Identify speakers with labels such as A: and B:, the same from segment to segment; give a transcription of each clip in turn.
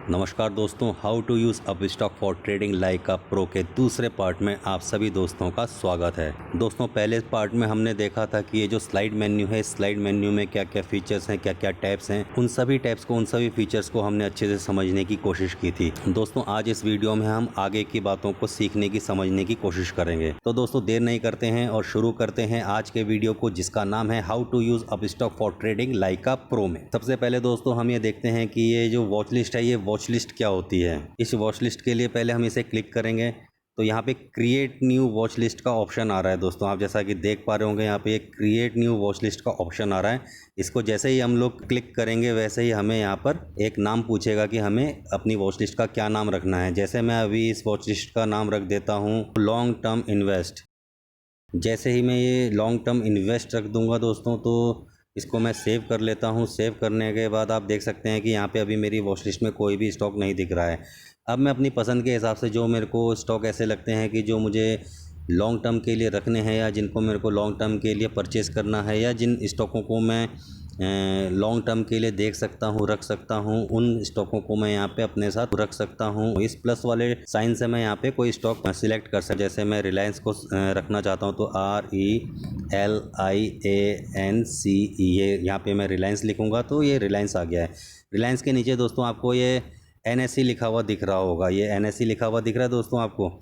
A: नमस्कार दोस्तों, how to use Upstox for trading like a pro के दूसरे पार्ट में आप सभी दोस्तों का स्वागत है। दोस्तों, पहले पार्ट में हमने देखा था कि ये जो स्लाइड मेन्यू है, स्लाइड मेन्यू में क्या क्या फीचर्स हैं, क्या क्या टैब्स हैं, उन सभी टैब्स को, उन सभी फीचर्स को हमने अच्छे से समझने की कोशिश की थी। दोस्तों, आज इस वीडियो में हम आगे की बातों को सीखने की, समझने की कोशिश करेंगे। तो दोस्तों, देर नहीं करते हैं और शुरू करते हैं आज के वीडियो को, जिसका नाम है how to use Upstox for trading like a pro में। सबसे पहले दोस्तों हम ये देखते हैं कि ये जो वॉच लिस्ट है, ये वॉच लिस्ट क्या होती है। इस वॉच लिस्ट के लिए पहले हम इसे क्लिक करेंगे तो यहाँ पे क्रिएट न्यू वॉच लिस्ट का ऑप्शन आ रहा है। दोस्तों, आप जैसा कि देख पा रहे होंगे, यहाँ पे एक क्रिएट न्यू वॉच लिस्ट का ऑप्शन आ रहा है। इसको जैसे ही हम लोग क्लिक करेंगे वैसे ही हमें यहाँ पर एक नाम पूछेगा कि हमें अपनी वॉच लिस्ट का क्या नाम रखना है। जैसे मैं अभी इस वॉच लिस्ट का नाम रख देता हूँ लॉन्ग टर्म इन्वेस्ट। जैसे ही मैं ये लॉन्ग टर्म इन्वेस्ट रख दूंगा दोस्तों, तो इसको मैं सेव कर लेता हूँ। सेव करने के बाद आप देख सकते हैं कि यहाँ पे अभी मेरी वॉच लिस्ट में कोई भी स्टॉक नहीं दिख रहा है। अब मैं अपनी पसंद के हिसाब से जो मेरे को स्टॉक ऐसे लगते हैं कि जो मुझे लॉन्ग टर्म के लिए रखने हैं, या जिनको मेरे को लॉन्ग टर्म के लिए परचेज़ करना है, या जिन स्टॉकों को मैं लॉन्ग टर्म के लिए देख सकता हूँ, रख सकता हूँ, उन स्टॉकों को मैं यहाँ पे अपने साथ रख सकता हूँ। इस प्लस वाले साइन से मैं यहाँ पे कोई स्टॉक सिलेक्ट कर सकता हूँ। जैसे मैं रिलायंस को रखना चाहता हूँ तो RELIANCE, ये यहाँ पे मैं रिलायंस लिखूँगा तो ये रिलायंस आ गया है। रिलायंस के नीचे दोस्तों आपको ये NSE लिखा हुआ दिख रहा होगा। ये NSE लिखा हुआ दिख रहा है दोस्तों आपको।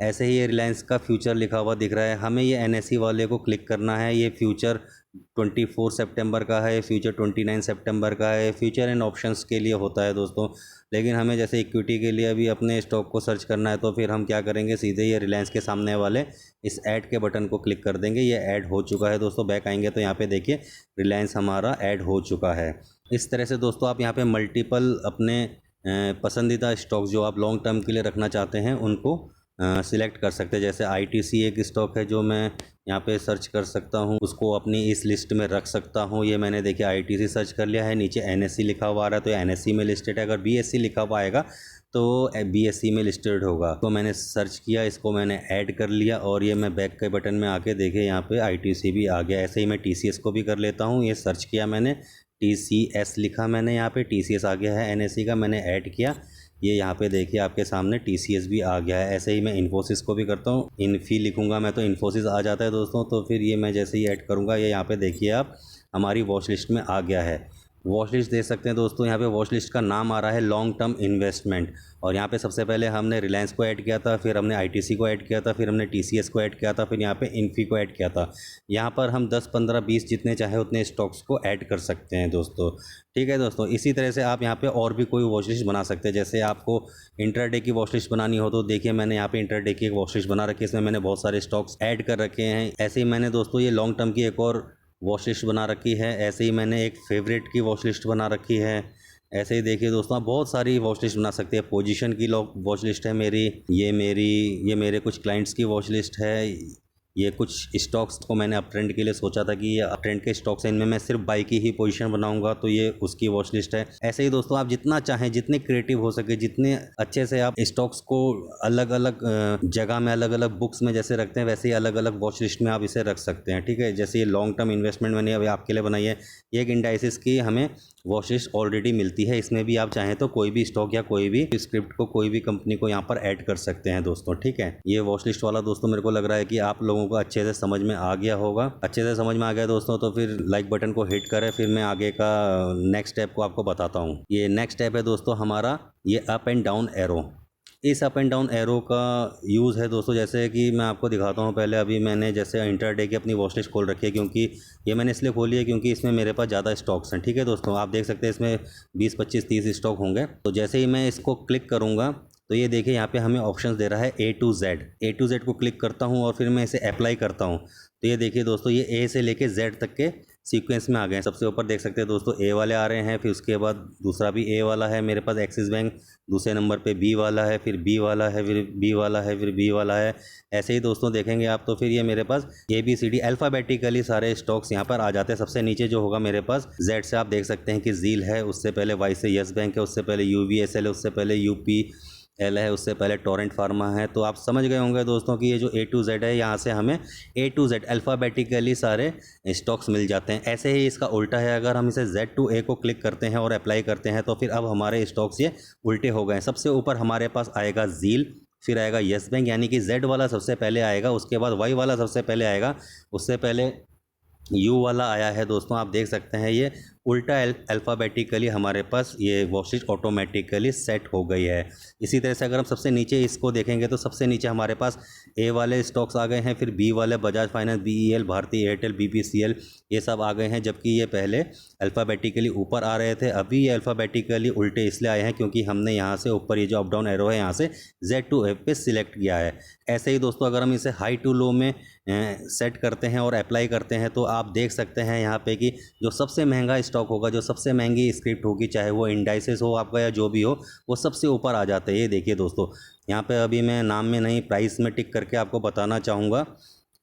A: ऐसे ही ये रिलायंस का फ्यूचर लिखा हुआ दिख रहा है। हमें ये NSE वाले को क्लिक करना है। ये फ्यूचर 24 सितंबर का है, फ्यूचर 29 सितंबर का है। फ्यूचर एंड ऑप्शंस के लिए होता है दोस्तों। लेकिन हमें जैसे इक्विटी के लिए अभी अपने स्टॉक को सर्च करना है, तो फिर हम क्या करेंगे, सीधे ये रिलायंस के सामने वाले इस ऐड के बटन को क्लिक कर देंगे। ये ऐड हो चुका है दोस्तों। बैक आएंगे तो यहाँ पे देखिए रिलायंस हमारा ऐड हो चुका है। इस तरह से दोस्तों आप यहाँ पे मल्टीपल अपने पसंदीदा स्टॉक जो आप लॉन्ग टर्म के लिए रखना चाहते हैं उनको सिलेक्ट कर सकते हैं। जैसे ITC एक स्टॉक है जो मैं यहाँ पे सर्च कर सकता हूँ, उसको अपनी इस लिस्ट में रख सकता हूँ। ये मैंने देखिए ITC सर्च कर लिया है। नीचे NSE लिखा हुआ आ रहा है तो NSE में लिस्टेड है। अगर BSE लिखा हुआ आएगा तो BSE में लिस्टेड होगा। तो मैंने सर्च किया, इसको मैंने ऐड कर लिया और ये मैं बैक के बटन में आके देखिए यहाँ पे ITC भी आ गया। ऐसे ही मैं TCS को भी कर लेता हूँ। ये सर्च किया मैंने, TCS लिखा मैंने, यहाँ पे TCS आ गया है। NSE का मैंने ऐड किया, ये यहाँ पे देखिए आपके सामने TCS भी आ गया है। ऐसे ही मैं इन्फोसिस को भी करता हूँ, इन्फी लिखूंगा मैं तो इन्फोसिस आ जाता है दोस्तों। तो फिर ये मैं जैसे ही ऐड करूँगा, ये यहाँ पे देखिए आप हमारी वॉच लिस्ट में आ गया है। वॉच लिस्ट देख सकते हैं दोस्तों, यहाँ पे वॉच लिस्ट का नाम आ रहा है लॉन्ग टर्म इन्वेस्टमेंट। और यहाँ पे सबसे पहले हमने रिलायंस को ऐड किया था, फिर हमने ITC को ऐड किया था, फिर हमने TCS को ऐड किया था, फिर यहाँ पे इन्फी को ऐड किया था। यहाँ पर हम 10, 15, 20 जितने चाहे उतने स्टॉक्स को ऐड कर सकते हैं दोस्तों। ठीक है दोस्तों, इसी तरह से आप यहाँ पे और भी कोई वॉच लिस्ट बना सकते हैं। जैसे आपको इंटरडे की वॉच लिस्ट बनानी हो तो देखिए मैंने यहाँ पे इंटरडे की एक वॉच लिस्ट बना रखी है। इसमें मैंने बहुत सारे स्टॉक्स ऐड कर रखे हैं। ऐसे ही मैंने दोस्तों ये लॉन्ग टर्म की एक और वॉच लिस्ट बना रखी है। ऐसे ही मैंने एक फेवरेट की वॉच लिस्ट बना रखी है। ऐसे ही देखिए दोस्तों, आप बहुत सारी वॉच लिस्ट बना सकते हैं। पोजीशन की वॉच लिस्ट है मेरी, ये मेरे कुछ क्लाइंट्स की वॉच लिस्ट है। ये कुछ स्टॉक्स को मैंने अप ट्रेंड के लिए सोचा था कि ये अप ट्रेंड के स्टॉक्स हैं, इनमें मैं सिर्फ बाई की ही पोजीशन बनाऊंगा, तो ये उसकी वॉच लिस्ट है। ऐसे ही दोस्तों आप जितना चाहें, जितने क्रिएटिव हो सके, जितने अच्छे से आप स्टॉक्स को अलग अलग जगह में, अलग अलग बुक्स में जैसे रखते हैं, वैसे ही अलग अलग वॉच लिस्ट में आप इसे रख सकते हैं। ठीक है, जैसे ये लॉन्ग टर्म इन्वेस्टमेंट मैंने अभी आपके लिए बनाई है। ये एक इंडाइसिस की हमें वॉच लिस्ट ऑलरेडी मिलती है। इसमें भी आप चाहें तो कोई भी स्टॉक या कोई भी स्क्रिप्ट को, कोई भी कंपनी को यहाँ पर ऐड कर सकते हैं दोस्तों। ठीक है, ये वॉच लिस्ट वाला दोस्तों मेरे को लग रहा है कि आप लोगों को अच्छे से समझ में आ गया होगा। अच्छे से समझ में आ गया दोस्तों तो फिर लाइक बटन को हिट करें। फिर मैं आगे का नेक्स्ट स्टेप को आपको बताता हूँ। ये नेक्स्ट स्टेप है दोस्तों हमारा, ये अप एंड डाउन एरो। इस अप एंड डाउन एरो का यूज़ है दोस्तों, जैसे कि मैं आपको दिखाता हूँ। पहले अभी मैंने जैसे इंटरडे की अपनी वॉच लिस्ट खोल रखी है, क्योंकि ये मैंने इसलिए खोली है क्योंकि इसमें मेरे पास ज़्यादा स्टॉक्स हैं। ठीक है दोस्तों, आप देख सकते हैं इसमें 20, 25, 30 स्टॉक होंगे। तो जैसे ही मैं इसको क्लिक करूँगा तो ये देखिए यहाँ पे हमें ऑप्शंस दे रहा है A to Z। A to Z को क्लिक करता हूँ और फिर मैं इसे अप्लाई करता हूँ। तो ये देखिए दोस्तों, ये A से लेके Z तक के सीक्वेंस में आ गए हैं। सबसे ऊपर देख सकते हैं दोस्तों A वाले आ रहे हैं, फिर उसके बाद दूसरा भी A वाला है मेरे पास, एक्सिस बैंक। दूसरे नंबर पे B वाला है, फिर B वाला है, फिर B वाला है, फिर B वाला है। ऐसे ही दोस्तों देखेंगे आप तो फिर ये मेरे पास ABCD अल्फ़ाबेटिकली सारे स्टॉक्स यहाँ पर आ जाते हैं। सबसे नीचे जो होगा मेरे पास Z से आप देख सकते हैं कि ZEAL है, उससे पहले Y से यस बैंक है, उससे पहले UBSL है, उससे पहले UP एल है, उससे पहले टोरेंट फार्मा है। तो आप समझ गए होंगे दोस्तों कि ये जो A to Z है, यहाँ से हमें A to Z अल्फ़ाबेटिकली सारे स्टॉक्स मिल जाते हैं। ऐसे ही इसका उल्टा है, अगर हम इसे Z to A को क्लिक करते हैं और अप्लाई करते हैं तो फिर अब हमारे स्टॉक्स ये उल्टे हो गए। सबसे ऊपर हमारे पास आएगा ज़ील, फिर आएगा येस बैंक, यानी कि Z वाला सबसे पहले आएगा, उसके बाद Y वाला सबसे पहले आएगा, उससे पहले यू वाला आया है। दोस्तों आप देख सकते हैं ये उल्टा अल्फ़ाबेटिकली हमारे पास ये वॉच लिस्ट ऑटोमेटिकली सेट हो गई है। इसी तरह से अगर हम सबसे नीचे इसको देखेंगे तो सबसे नीचे हमारे पास ए वाले स्टॉक्स आ गए हैं, फिर बी वाले Bajaj finance, BEL, Bharti Airtel, BPCL, ये सब आ गए हैं, जबकि ये पहले अल्फ़ाबेटिकली ऊपर आ रहे थे। अभी ये अल्फ़ाबेटिकली उल्टे इसलिए आए हैं क्योंकि हमने यहाँ से ऊपर ये जो अप डाउन एरो है यहाँ से Z to F पे सिलेक्ट किया है। ऐसे ही दोस्तों अगर हम इसे हाई टू लो में सेट करते हैं और अप्लाई करते हैं तो आप देख सकते हैं यहाँ पे कि जो सबसे महंगा स्टॉक होगा, जो सबसे महंगी स्क्रिप्ट होगी, चाहे वो इंडाइसेस हो आपका या जो भी हो, वो सबसे ऊपर आ जाता है। ये देखिए दोस्तों, यहाँ पे अभी मैं नाम में नहीं प्राइस में टिक करके आपको बताना चाहूँगा।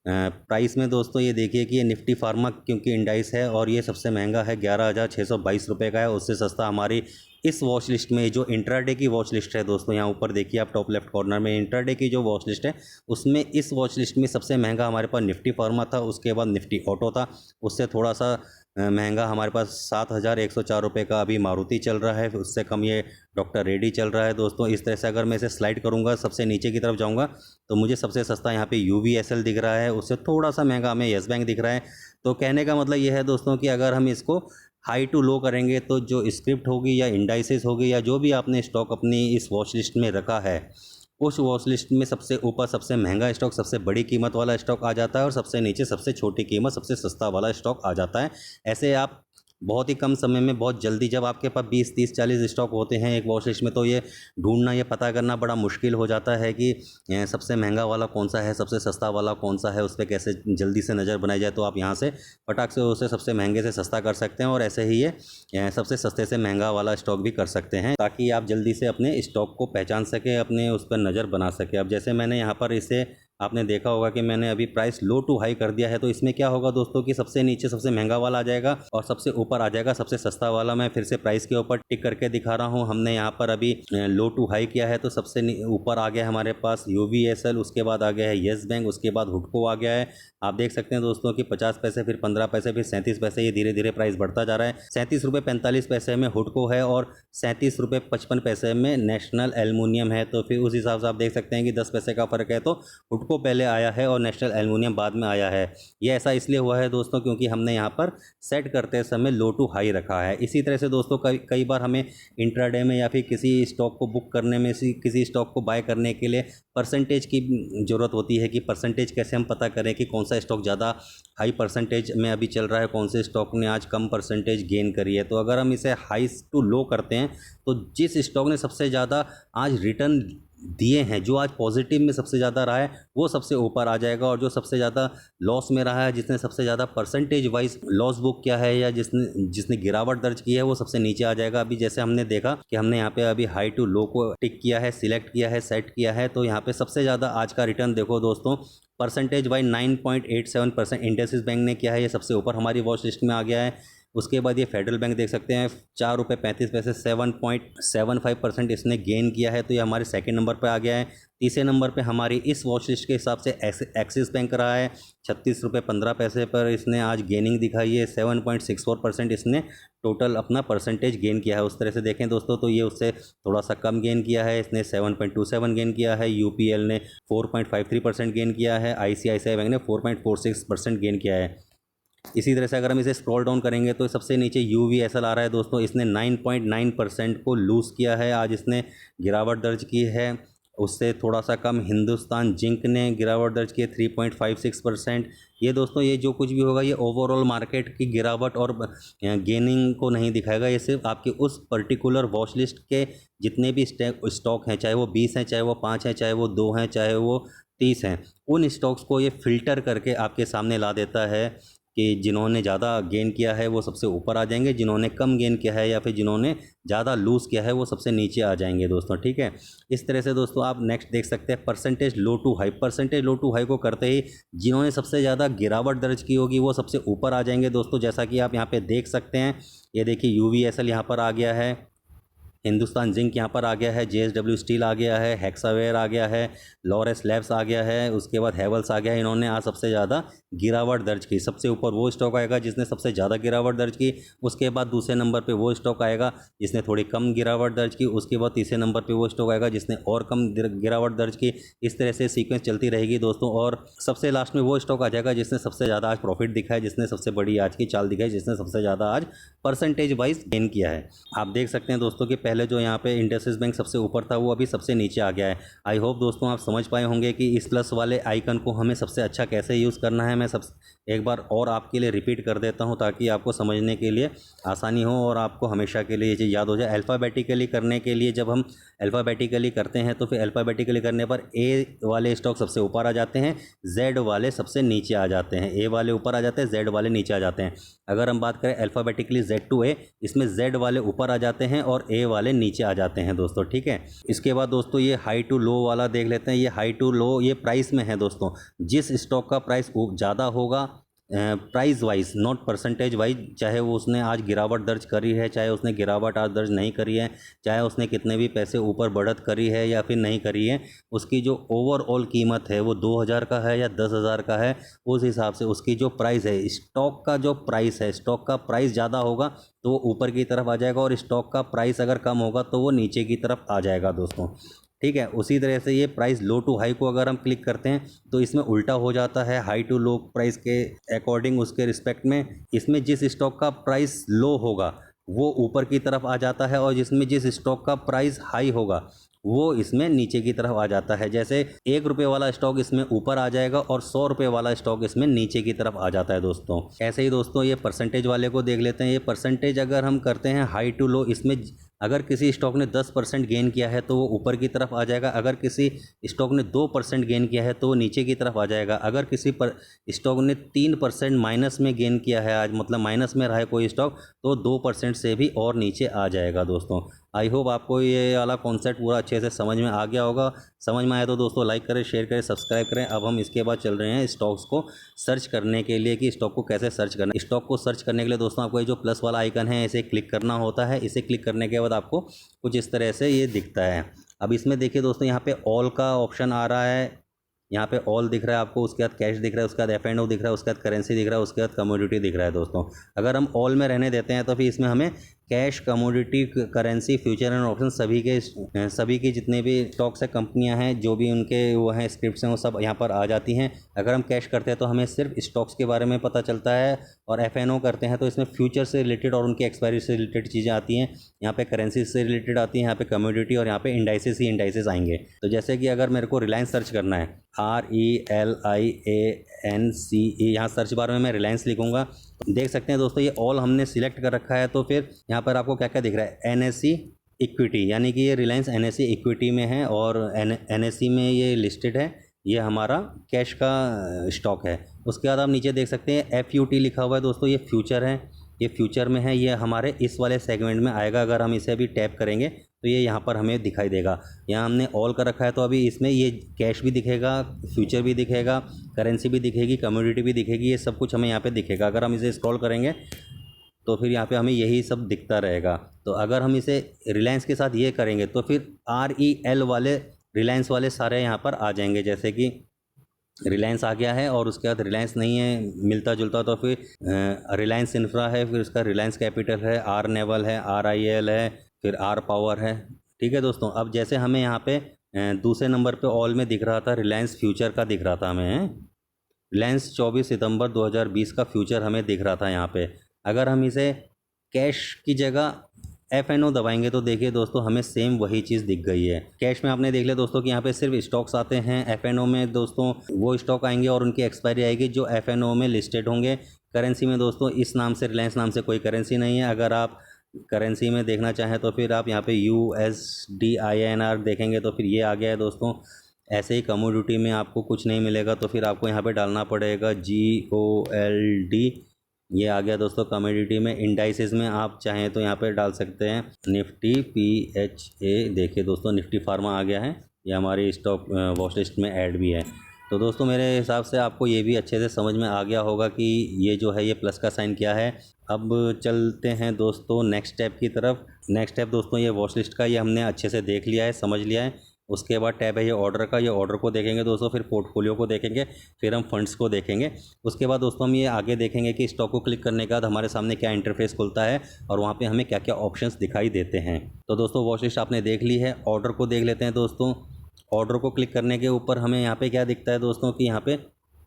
A: प्राइस में दोस्तों ये देखिए कि ये निफ्टी फार्मा क्योंकि इंडाइस है और ये सबसे महंगा है, 11,622 रुपये का है। उससे सस्ता हमारी इस वॉच लिस्ट में जो इंट्राडे की वॉच लिस्ट है दोस्तों, यहाँ ऊपर देखिए आप टॉप लेफ्ट कॉर्नर में इंट्राडे की जो वॉच लिस्ट है, उसमें इस वॉच लिस्ट में सबसे महंगा हमारे पास निफ्टी फार्मा था, उसके बाद निफ्टी ऑटो था, उससे थोड़ा सा महंगा हमारे पास 7,104 रुपये का अभी मारुति चल रहा है, उससे कम ये डॉक्टर रेड्डी चल रहा है। दोस्तों इस तरह से अगर मैं इसे स्लाइड करूँगा, सबसे नीचे की तरफ जाऊँगा तो मुझे सबसे सस्ता यहाँ पे UVSL दिख रहा है, उससे थोड़ा सा महंगा हमें येस बैंक दिख रहा है। तो कहने का मतलब ये है दोस्तों कि अगर हम इसको हाई टू लो करेंगे तो जो स्क्रिप्ट होगी या इंडाइसेस होगी या जो भी आपने स्टॉक अपनी इस वॉच लिस्ट में रखा है, उस वॉच लिस्ट में सबसे ऊपर सबसे महंगा स्टॉक, सबसे बड़ी कीमत वाला स्टॉक आ जाता है और सबसे नीचे सबसे छोटी कीमत, सबसे सस्ता वाला स्टॉक आ जाता है। ऐसे आप बहुत ही कम समय में बहुत जल्दी, जब आपके पास 20, 30, 40 स्टॉक होते हैं एक वॉच लिस्ट में, तो ये ढूंढना, ये पता करना बड़ा मुश्किल हो जाता है कि सबसे महंगा वाला कौन सा है, सबसे सस्ता वाला कौन सा है, उस पर कैसे जल्दी से नज़र बनाई जाए। तो आप यहाँ से फटाक से उसे सबसे महंगे से सस्ता कर सकते हैं और ऐसे ही ये सबसे सस्ते से महंगा वाला स्टॉक भी कर सकते हैं, ताकि आप जल्दी से अपने स्टॉक को पहचान सकें, अपने उस पर नज़र बना सकें। अब जैसे मैंने यहाँ पर इसे, आपने देखा होगा कि मैंने अभी प्राइस लो टू हाई कर दिया है, तो इसमें क्या होगा दोस्तों कि सबसे नीचे सबसे महंगा वाला आ जाएगा और सबसे ऊपर आ जाएगा सबसे सस्ता वाला। मैं फिर से प्राइस के ऊपर टिक करके दिखा रहा हूँ। हमने यहाँ पर अभी लो टू हाई किया है तो सबसे ऊपर आ गया हमारे पास UVSL, उसके बाद आ गया है येस बैंक, उसके बाद हुडको आ गया है। आप देख सकते हैं दोस्तों कि 50 पैसे, फिर 15 पैसे, फिर 37 पैसे, ये धीरे धीरे प्राइस बढ़ता जा रहा है। 37 रुपये 45 पैसे में हुडको है और 37 रुपये 55 पैसे में नेशनल एल्युमिनियम है। तो फिर उस हिसाब से आप देख सकते हैं कि 10 पैसे का फ़र्क है, तो हुडको पहले आया है और नेशनल एल्युमिनियम बाद में आया है। ये ऐसा इसलिए हुआ है दोस्तों क्योंकि हमने यहाँ पर सेट करते समय लो टू हाई रखा है। इसी तरह से दोस्तों कई बार हमें इंट्राडे में या फिर किसी स्टॉक को बुक करने में, किसी स्टॉक को बाय करने के लिए परसेंटेज की ज़रूरत होती है कि परसेंटेज कैसे हम पता करें कि कौन सा स्टॉक ज़्यादा हाई परसेंटेज में अभी चल रहा है, कौन से स्टॉक ने आज कम परसेंटेज गेन करी है। तो अगर हम इसे हाई टू लो करते हैं तो जिस स्टॉक ने सबसे ज़्यादा आज रिटर्न दिए हैं, जो आज पॉजिटिव में सबसे ज़्यादा रहा है, वो सबसे ऊपर आ जाएगा, और जो सबसे ज़्यादा लॉस में रहा है, जिसने सबसे ज़्यादा परसेंटेज वाइज लॉस बुक किया है या जिसने गिरावट दर्ज की है, वो सबसे नीचे आ जाएगा। अभी जैसे हमने देखा कि हमने यहाँ पे अभी हाई टू लो को टिक किया है, सिलेक्ट किया है, सेट किया है, तो यहाँ पे सबसे ज़्यादा आज का रिटर्न देखो दोस्तों, परसेंटेज वाइज 9.87% इंडसइंड बैंक ने किया है, ये सबसे ऊपर हमारी वॉच लिस्ट में आ गया है। उसके बाद ये फेडरल बैंक देख सकते हैं 4 रुपये 35 पैसे, 7.75% इसने गेन किया है, तो ये हमारे सेकंड नंबर पर आ गया है। तीसरे नंबर पे हमारी इस वॉच लिस्ट के हिसाब से एक्सिस बैंक रहा है, 36 रुपये 15 पैसे पर इसने आज गेनिंग दिखाई है, 7.64% इसने टोटल अपना परसेंटेज गेन किया है। उस तरह से देखें दोस्तों तो ये उससे थोड़ा सा कम गेन किया है, इसने 7.27 गेन किया है, UPL ने 4.53% गेन किया है, ICICI बैंक ने 4.46% गेन किया है। इसी तरह से अगर हम इसे स्क्रॉल डाउन करेंगे तो सबसे नीचे UVSL आ रहा है दोस्तों, इसने 9.9% को लूज़ किया है, आज इसने गिरावट दर्ज की है। उससे थोड़ा सा कम हिंदुस्तान जिंक ने गिरावट दर्ज की है 3.56%। ये दोस्तों ये जो कुछ भी होगा ये ओवरऑल मार्केट की गिरावट और गेनिंग को नहीं दिखाएगा, ये सिर्फ आपकी उस पर्टिकुलर वॉच लिस्ट के जितने भी स्टॉक हैं, चाहे वो 20 हैं, चाहे वो 5 हैं, चाहे वो 2 हैं, चाहे वो 30 हैं, उन स्टॉक्स को ये फ़िल्टर करके आपके सामने ला देता है कि जिन्होंने ज़्यादा गेन किया है वो सबसे ऊपर आ जाएंगे, जिन्होंने कम गेन किया है या फिर जिन्होंने ज़्यादा लूज़ किया है वो सबसे नीचे आ जाएंगे दोस्तों, ठीक है। इस तरह से दोस्तों आप नेक्स्ट देख सकते हैं percentage low to high. Percentage low to high को करते ही जिन्होंने सबसे ज़्यादा गिरावट दर्ज की होगी वो सबसे ऊपर आ जाएंगे दोस्तों, जैसा कि आप यहाँ पर देख सकते हैं। ये देखिए UVSL यहाँ पर आ गया है, हिंदुस्तान जिंक यहाँ पर आ गया है, JSW स्टील आ गया है, हेक्सावेयर आ गया है, लॉरेस लैब्स आ गया है, उसके बाद हैवल्स आ गया है। इन्होंने आज सबसे ज़्यादा गिरावट दर्ज की। सबसे ऊपर वो स्टॉक आएगा जिसने सबसे ज़्यादा गिरावट दर्ज की, उसके बाद दूसरे नंबर पे वो स्टॉक आएगा जिसने थोड़ी कम गिरावट दर्ज की, उसके बाद तीसरे नंबर पे वो स्टॉक आएगा जिसने और कम गिरावट दर्ज की। इस तरह से सीक्वेंस चलती रहेगी दोस्तों, और सबसे लास्ट में वो स्टॉक आ जाएगा जिसने सबसे ज़्यादा आज प्रॉफिट दिखाया, जिसने सबसे बड़ी आज की चाल दिखाई, जिसने सबसे ज़्यादा आज परसेंटेज वाइज गेन किया है। आप देख सकते हैं दोस्तों कि पहले जो यहाँ पे इंडसइंड बैंक सबसे ऊपर था वो अभी सबसे नीचे आ गया है। आई होप दोस्तों आप समझ पाए होंगे कि इस प्लस वाले आइकन को हमें सबसे अच्छा कैसे यूज़ करना है। मैं एक बार और आपके लिए रिपीट कर देता हूँ ताकि आपको समझने के लिए आसानी हो और आपको हमेशा के लिए ये चीज़ याद हो जाए। अल्फ़ाबेटिकली करने के लिए जब हम अल्फ़ाबेटिकली करते हैं तो फिर अल्फ़ाबेटिकली करने पर ए वाले स्टॉक सबसे ऊपर आ जाते हैं, जेड वाले सबसे नीचे आ जाते हैं। ए वाले ऊपर आ जाते हैं, जेड वाले नीचे आ जाते हैं। अगर हम बात करें अल्फ़ाबेटिकली जेड टू ए, इसमें जेड वाले ऊपर आ जाते हैं और ए वाले नीचे आ जाते हैं दोस्तों, ठीक है। इसके बाद दोस्तों ये हाई टू लो वाला देख लेते हैं। ये हाई टू लो ये प्राइस में है दोस्तों। जिस स्टॉक का प्राइस ज़्यादा होगा price wise, not percentage wise, चाहे वो उसने आज गिरावट दर्ज करी है, चाहे उसने गिरावट आज दर्ज नहीं करी है, चाहे उसने कितने भी पैसे ऊपर बढ़त करी है या फिर नहीं करी है, उसकी जो ओवरऑल कीमत है वो 2000 का है या 10,000 का है, उस हिसाब से उसकी जो प्राइस है, स्टॉक का जो प्राइस है, स्टॉक का प्राइस ज़्यादा होगा तो वो ऊपर की तरफ आ जाएगा और स्टॉक का प्राइस अगर कम होगा तो वो नीचे की तरफ आ जाएगा दोस्तों, ठीक है। उसी तरह से ये प्राइस लो टू हाई को अगर हम क्लिक करते हैं तो इसमें उल्टा हो जाता है। हाई टू लो प्राइस के अकॉर्डिंग उसके रिस्पेक्ट में इसमें जिस स्टॉक का प्राइस लो होगा वो ऊपर की तरफ आ जाता है और जिसमें जिस स्टॉक का प्राइस हाई होगा वो इसमें नीचे की तरफ आ जाता है। जैसे 1 रुपये वाला स्टॉक इसमें ऊपर आ जाएगा और 100 रुपये वाला स्टॉक इसमें नीचे की तरफ आ जाता है दोस्तों। ऐसे ही दोस्तों ये परसेंटेज वाले को देख लेते हैं। ये परसेंटेज अगर हम करते हैं हाई टू लो, इसमें अगर किसी स्टॉक ने 10% गेन किया है तो वो ऊपर की तरफ आ जाएगा। अगर किसी स्टॉक ने 2% गेन किया है तो वो नीचे की तरफ आ जाएगा। अगर किसी पर स्टॉक ने 3% माइनस में गेन किया है आज, मतलब माइनस में रहा है कोई स्टॉक, तो 2% से भी और नीचे आ जाएगा दोस्तों। आई होप आपको ये वाला कॉन्सेप्ट पूरा अच्छे से समझ में आ गया होगा। समझ में आया तो दोस्तों लाइक करें, शेयर करें, सब्सक्राइब करें। अब हम इसके बाद चल रहे हैं स्टॉक्स को सर्च करने के लिए कि स्टॉक को कैसे सर्च करना है। स्टॉक को सर्च करने के लिए दोस्तों आपको ये जो प्लस वाला आइकन है इसे क्लिक करना होता है। इसे क्लिक करने के बाद आपको कुछ इस तरह से ये दिखता है। अब इसमें देखिए दोस्तों यहाँ पे ऑल का ऑप्शन आ रहा है, यहाँ पे ऑल दिख रहा है आपको, उसके बाद कैश दिख रहा है, उसके बाद F&O दिख रहा है, उसके बाद करेंसी दिख रहा है, उसके बाद कमोडिटी दिख रहा है दोस्तों। अगर हम ऑल में रहने देते हैं तो फिर इसमें हमें cash, commodity, currency, future and option सभी के जितने भी स्टॉक्स है, कंपनियां हैं, जो भी उनके वो हैं स्क्रिप्ट्स हैं, वो सब यहाँ पर आ जाती हैं। अगर हम कैश करते हैं तो हमें सिर्फ स्टॉक्स के बारे में पता चलता है, और F&O करते हैं तो इसमें फ्यूचर से रिलेटेड और उनकी एक्सपायरी से रिलेटेड चीज़ें आती हैं। यहाँ पे करेंसी से रिलेटेड आती है, यहाँ पे कमोडिटी, और यहाँ पे इंडाइसेस ही इंडाइसेस आएंगे। तो जैसे कि अगर मेरे को रिलायंस सर्च करना है, RELIANCE, यहाँ सर्च बार में मैं रिलायंस लिखूँगा। देख सकते हैं दोस्तों ये ऑल हमने सिलेक्ट कर रखा है। तो फिर यहाँ पर आपको क्या क्या दिख रहा है, NSE इक्विटी, यानी कि ये रिलायंस NSE इक्विटी में है और NSE में ये लिस्टेड है। ये हमारा कैश का स्टॉक है। उसके बाद आप नीचे देख सकते हैं FUT लिखा हुआ है दोस्तों, ये फ्यूचर है, ये फ्यूचर में है, ये हमारे इस वाले सेगमेंट में आएगा। अगर हम इसे अभी टैप करेंगे तो ये यहाँ पर हमें दिखाई देगा। यहाँ हमने ऑल कर रखा है तो अभी इसमें ये कैश भी दिखेगा, फ्यूचर भी दिखेगा, करेंसी भी दिखेगी, कमोडिटी भी दिखेगी, ये सब कुछ हमें यहाँ पे दिखेगा। अगर हम इसे स्क्रॉल करेंगे तो फिर यहाँ पे हमें यही सब दिखता रहेगा। तो अगर हम इसे रिलायंस के साथ ये करेंगे तो फिर REL वाले, रिलायंस वाले सारे यहाँ पर आ जाएंगे। जैसे कि रिलायंस आ गया है और उसके बाद रिलायंस नहीं है मिलता जुलता, तो फिर रिलायंस इंफ्रा है, फिर उसका रिलायंस कैपिटल है, R नेवल है, RIL है, फिर R पावर है। ठीक है दोस्तों। अब जैसे हमें यहाँ पे दूसरे नंबर पे ऑल में दिख रहा था, रिलायंस फ्यूचर का दिख रहा था हमें, रिलायंस 24 सितंबर 2020 का फ्यूचर हमें दिख रहा था यहाँ पे। अगर हम इसे कैश की जगह F&O दबाएंगे तो देखिए दोस्तों हमें सेम वही चीज़ दिख गई है। कैश में आपने देख लिया दोस्तों कि यहाँ पे सिर्फ स्टॉक्स आते हैं। F&O में दोस्तों वो स्टॉक आएंगे और उनकी एक्सपायरी आएगी जो F&O में लिस्टेड होंगे। करेंसी में दोस्तों इस नाम से, रिलायंस नाम से कोई करेंसी नहीं है। अगर आप करेंसी में देखना चाहें तो फिर आप यहाँ पे USD INR देखेंगे तो फिर ये आ गया है दोस्तों। ऐसे ही कमोडिटी में आपको कुछ नहीं मिलेगा तो फिर आपको यहाँ पे डालना पड़ेगा GOLD, ये आ गया दोस्तों कमोडिटी में। इंडाइसेस में आप चाहें तो यहाँ पे डाल सकते हैं निफ्टी PHA, देखिए दोस्तों निफ्टी फार्मा आ गया है, ये हमारी स्टॉक वॉच लिस्ट में ऐड भी है। तो दोस्तों मेरे हिसाब से आपको ये भी अच्छे से समझ में आ गया होगा कि ये जो है ये प्लस का साइन क्या है। अब चलते हैं दोस्तों नेक्स्ट स्टेप की तरफ। नेक्स्ट स्टेप दोस्तों ये वॉच लिस्ट का, ये हमने अच्छे से देख लिया है, समझ लिया है। उसके बाद टैब है ये ऑर्डर का, ये ऑर्डर को देखेंगे दोस्तों, फिर पोर्टफोलियो को देखेंगे, फिर हम फंड्स को देखेंगे। उसके बाद दोस्तों हम ये आगे देखेंगे कि स्टॉक को क्लिक करने के बाद हमारे सामने क्या इंटरफेस खुलता है और वहाँ पे हमें क्या क्या ऑप्शंस दिखाई देते हैं। तो दोस्तों वॉच लिस्ट आपने देख ली है, ऑर्डर को देख लेते हैं दोस्तों। ऑर्डर को क्लिक करने के ऊपर हमें यहाँ पे क्या दिखता है दोस्तों कि यहाँ पे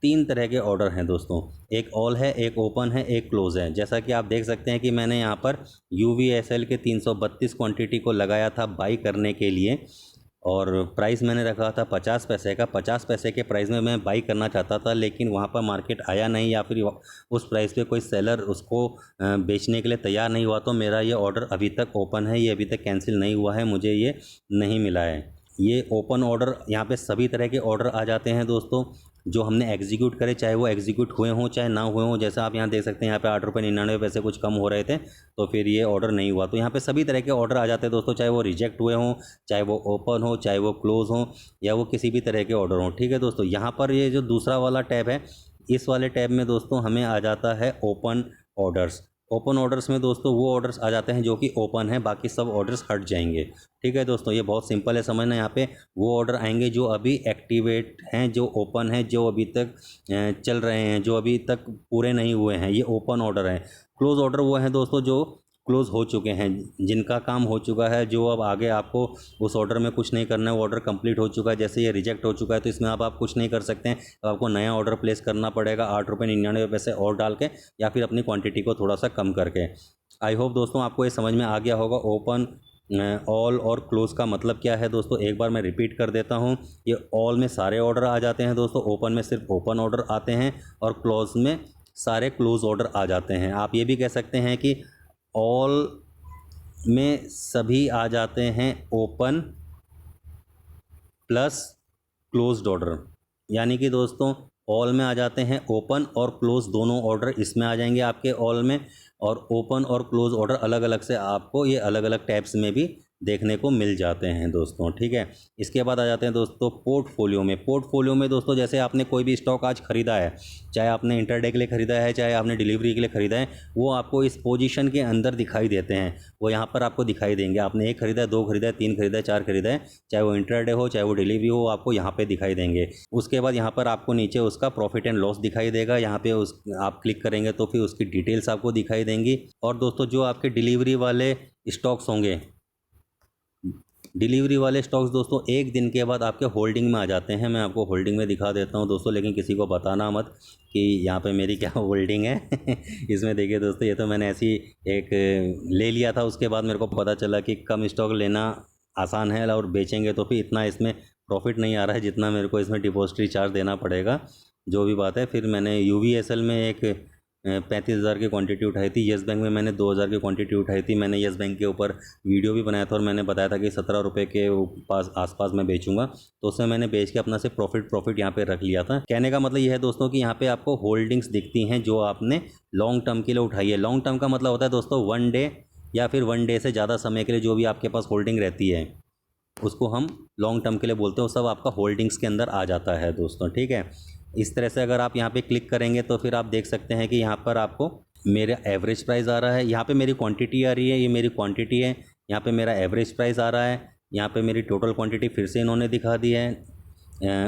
A: 3 तरह के ऑर्डर हैं दोस्तों। एक ऑल है, एक ओपन है, एक क्लोज़ है। जैसा कि आप देख सकते हैं कि मैंने यहाँ पर UVSL के 332 क्वांटिटी को लगाया था बाई करने के लिए और प्राइस मैंने रखा था 50 पैसे का। 50 पैसे के प्राइस में मैं बाई करना चाहता था, लेकिन वहाँ पर मार्केट आया नहीं या फिर उस प्राइस पे कोई सेलर उसको बेचने के लिए तैयार नहीं हुआ। तो मेरा ये ऑर्डर अभी तक ओपन है, ये अभी तक कैंसिल नहीं हुआ है, मुझे ये नहीं मिला है। ये ओपन ऑर्डर, यहाँ पे सभी तरह के ऑर्डर आ जाते हैं दोस्तों जो हमने एग्जीक्यूट करे, चाहे वो एग्जीक्यूट हुए हों चाहे ना हुए हों। जैसा आप यहाँ देख सकते हैं यहाँ पे 8 रुपये 99 पैसे कुछ कम हो रहे थे, तो फिर ये ऑर्डर नहीं हुआ। तो यहाँ पे सभी तरह के ऑर्डर आ जाते हैं दोस्तों, चाहे वो रिजेक्ट हुए हों, चाहे वो ओपन हो, चाहे वो क्लोज़ हों, या वो किसी भी तरह के ऑर्डर हों। ठीक है दोस्तों, यहाँ पर ये जो दूसरा वाला टैब है, इस वाले टैब में दोस्तों हमें आ जाता है ओपन ऑर्डर्स। ओपन ऑर्डर्स में दोस्तों वो ऑर्डर्स आ जाते हैं जो कि ओपन है, बाकी सब ऑर्डर्स हट जाएंगे। ठीक है दोस्तों, ये बहुत सिंपल है समझना। यहाँ पे वो ऑर्डर आएंगे जो अभी एक्टिवेट हैं, जो ओपन है, जो अभी तक चल रहे हैं, जो अभी तक पूरे नहीं हुए हैं, ये ओपन ऑर्डर हैं। क्लोज ऑर्डर वो हैं दोस्तों जो क्लोज़ हो चुके हैं, जिनका काम हो चुका है, जो अब आगे आपको उस ऑर्डर में कुछ नहीं करना है, वो ऑर्डर कंप्लीट हो चुका है। जैसे ये रिजेक्ट हो चुका है तो इसमें अब आप कुछ नहीं कर सकते हैं, तो आपको नया ऑर्डर प्लेस करना पड़ेगा 8 रुपये 99 पैसे और डाल के, या फिर अपनी क्वांटिटी को थोड़ा सा कम करके। आई होप दोस्तों आपको ये समझ में आ गया होगा ओपन, ऑल और क्लोज़ का मतलब क्या है दोस्तों। एक बार मैं रिपीट कर देता हूँ। ये ऑल में सारे ऑर्डर आ जाते हैं दोस्तों, ओपन में सिर्फ ओपन ऑर्डर आते हैं, और क्लोज़ में सारे क्लोज़ ऑर्डर आ जाते हैं। आप ये भी कह सकते हैं कि ऑल में सभी आ जाते हैं ओपन प्लस क्लोज्ड ऑर्डर, यानी कि दोस्तों ऑल में आ जाते हैं ओपन और क्लोज दोनों ऑर्डर इसमें आ जाएंगे आपके ऑल में, और ओपन और क्लोज ऑर्डर अलग अलग से आपको ये अलग अलग टैब्स में भी देखने को मिल जाते हैं दोस्तों। ठीक है, इसके बाद आ जाते हैं दोस्तों पोर्टफोलियो में। पोर्टफोलियो में दोस्तों जैसे आपने कोई भी स्टॉक आज ख़रीदा है, चाहे आपने इंटरडे के लिए ख़रीदा है, चाहे आपने डिलीवरी के लिए ख़रीदा है, वो आपको इस पोजीशन के अंदर दिखाई देते हैं। वो यहाँ पर आपको दिखाई देंगे। आपने 1 ख़रीदा है, 2 ख़रीदा है, 3 ख़रीदा है, 4 ख़रीदा है, चाहे वो इंटरडे हो चाहे वो डिलीवरी हो, आपको यहाँ पर दिखाई देंगे। उसके बाद यहाँ पर आपको नीचे उसका प्रॉफिट एंड लॉस दिखाई देगा। यहाँ पे उस आप क्लिक करेंगे तो फिर उसकी डिटेल्स आपको दिखाई देंगी। और दोस्तों जो आपके डिलीवरी वाले स्टॉक्स होंगे, डिलीवरी वाले स्टॉक्स दोस्तों 1 दिन के बाद आपके होल्डिंग में आ जाते हैं। मैं आपको होल्डिंग में दिखा देता हूं दोस्तों, लेकिन किसी को बताना मत कि यहाँ पे मेरी क्या होल्डिंग है। इसमें देखिए दोस्तों, ये तो मैंने ऐसी एक ले लिया था, उसके बाद मेरे को पता चला कि कम स्टॉक लेना आसान है और बेचेंगे तो फिर इतना इसमें प्रॉफिट नहीं आ रहा है जितना मेरे को इसमें डिपॉजिटरी चार्ज देना पड़ेगा। जो भी बात है, फिर मैंने UVSL में एक 35,000 की क्वांटिटी उठाई थी। येस बैंक में मैंने 2,000 की क्वांटिटी उठाई थी। मैंने येस बैंक के ऊपर वीडियो भी बनाया था और मैंने बताया था कि 17 रुपये के पास आसपास मैं बेचूंगा, तो उसमें मैंने बेच के अपना से प्रॉफिट यहाँ पे रख लिया था। कहने का मतलब यह है दोस्तों कि यहाँ पे आपको होल्डिंग्स दिखती हैं जो आपने लॉन्ग टर्म के लिए उठाई है। लॉन्ग टर्म का मतलब होता है दोस्तों 1 डे या फिर 1 डे से ज़्यादा समय के लिए जो भी आपके पास होल्डिंग रहती है उसको हम लॉन्ग टर्म के लिए बोलते हैं। वो सब आपका होल्डिंग्स के अंदर आ जाता है दोस्तों। ठीक है, इस तरह से अगर आप यहाँ पे क्लिक करेंगे तो फिर आप देख सकते हैं कि यहाँ पर आपको मेरा एवरेज प्राइस आ रहा है। यहाँ पे मेरी क्वांटिटी आ रही है, ये मेरी क्वांटिटी है। यहाँ पे मेरा एवरेज प्राइस आ रहा है। यहाँ पे मेरी टोटल क्वांटिटी फिर से इन्होंने दिखा दी है।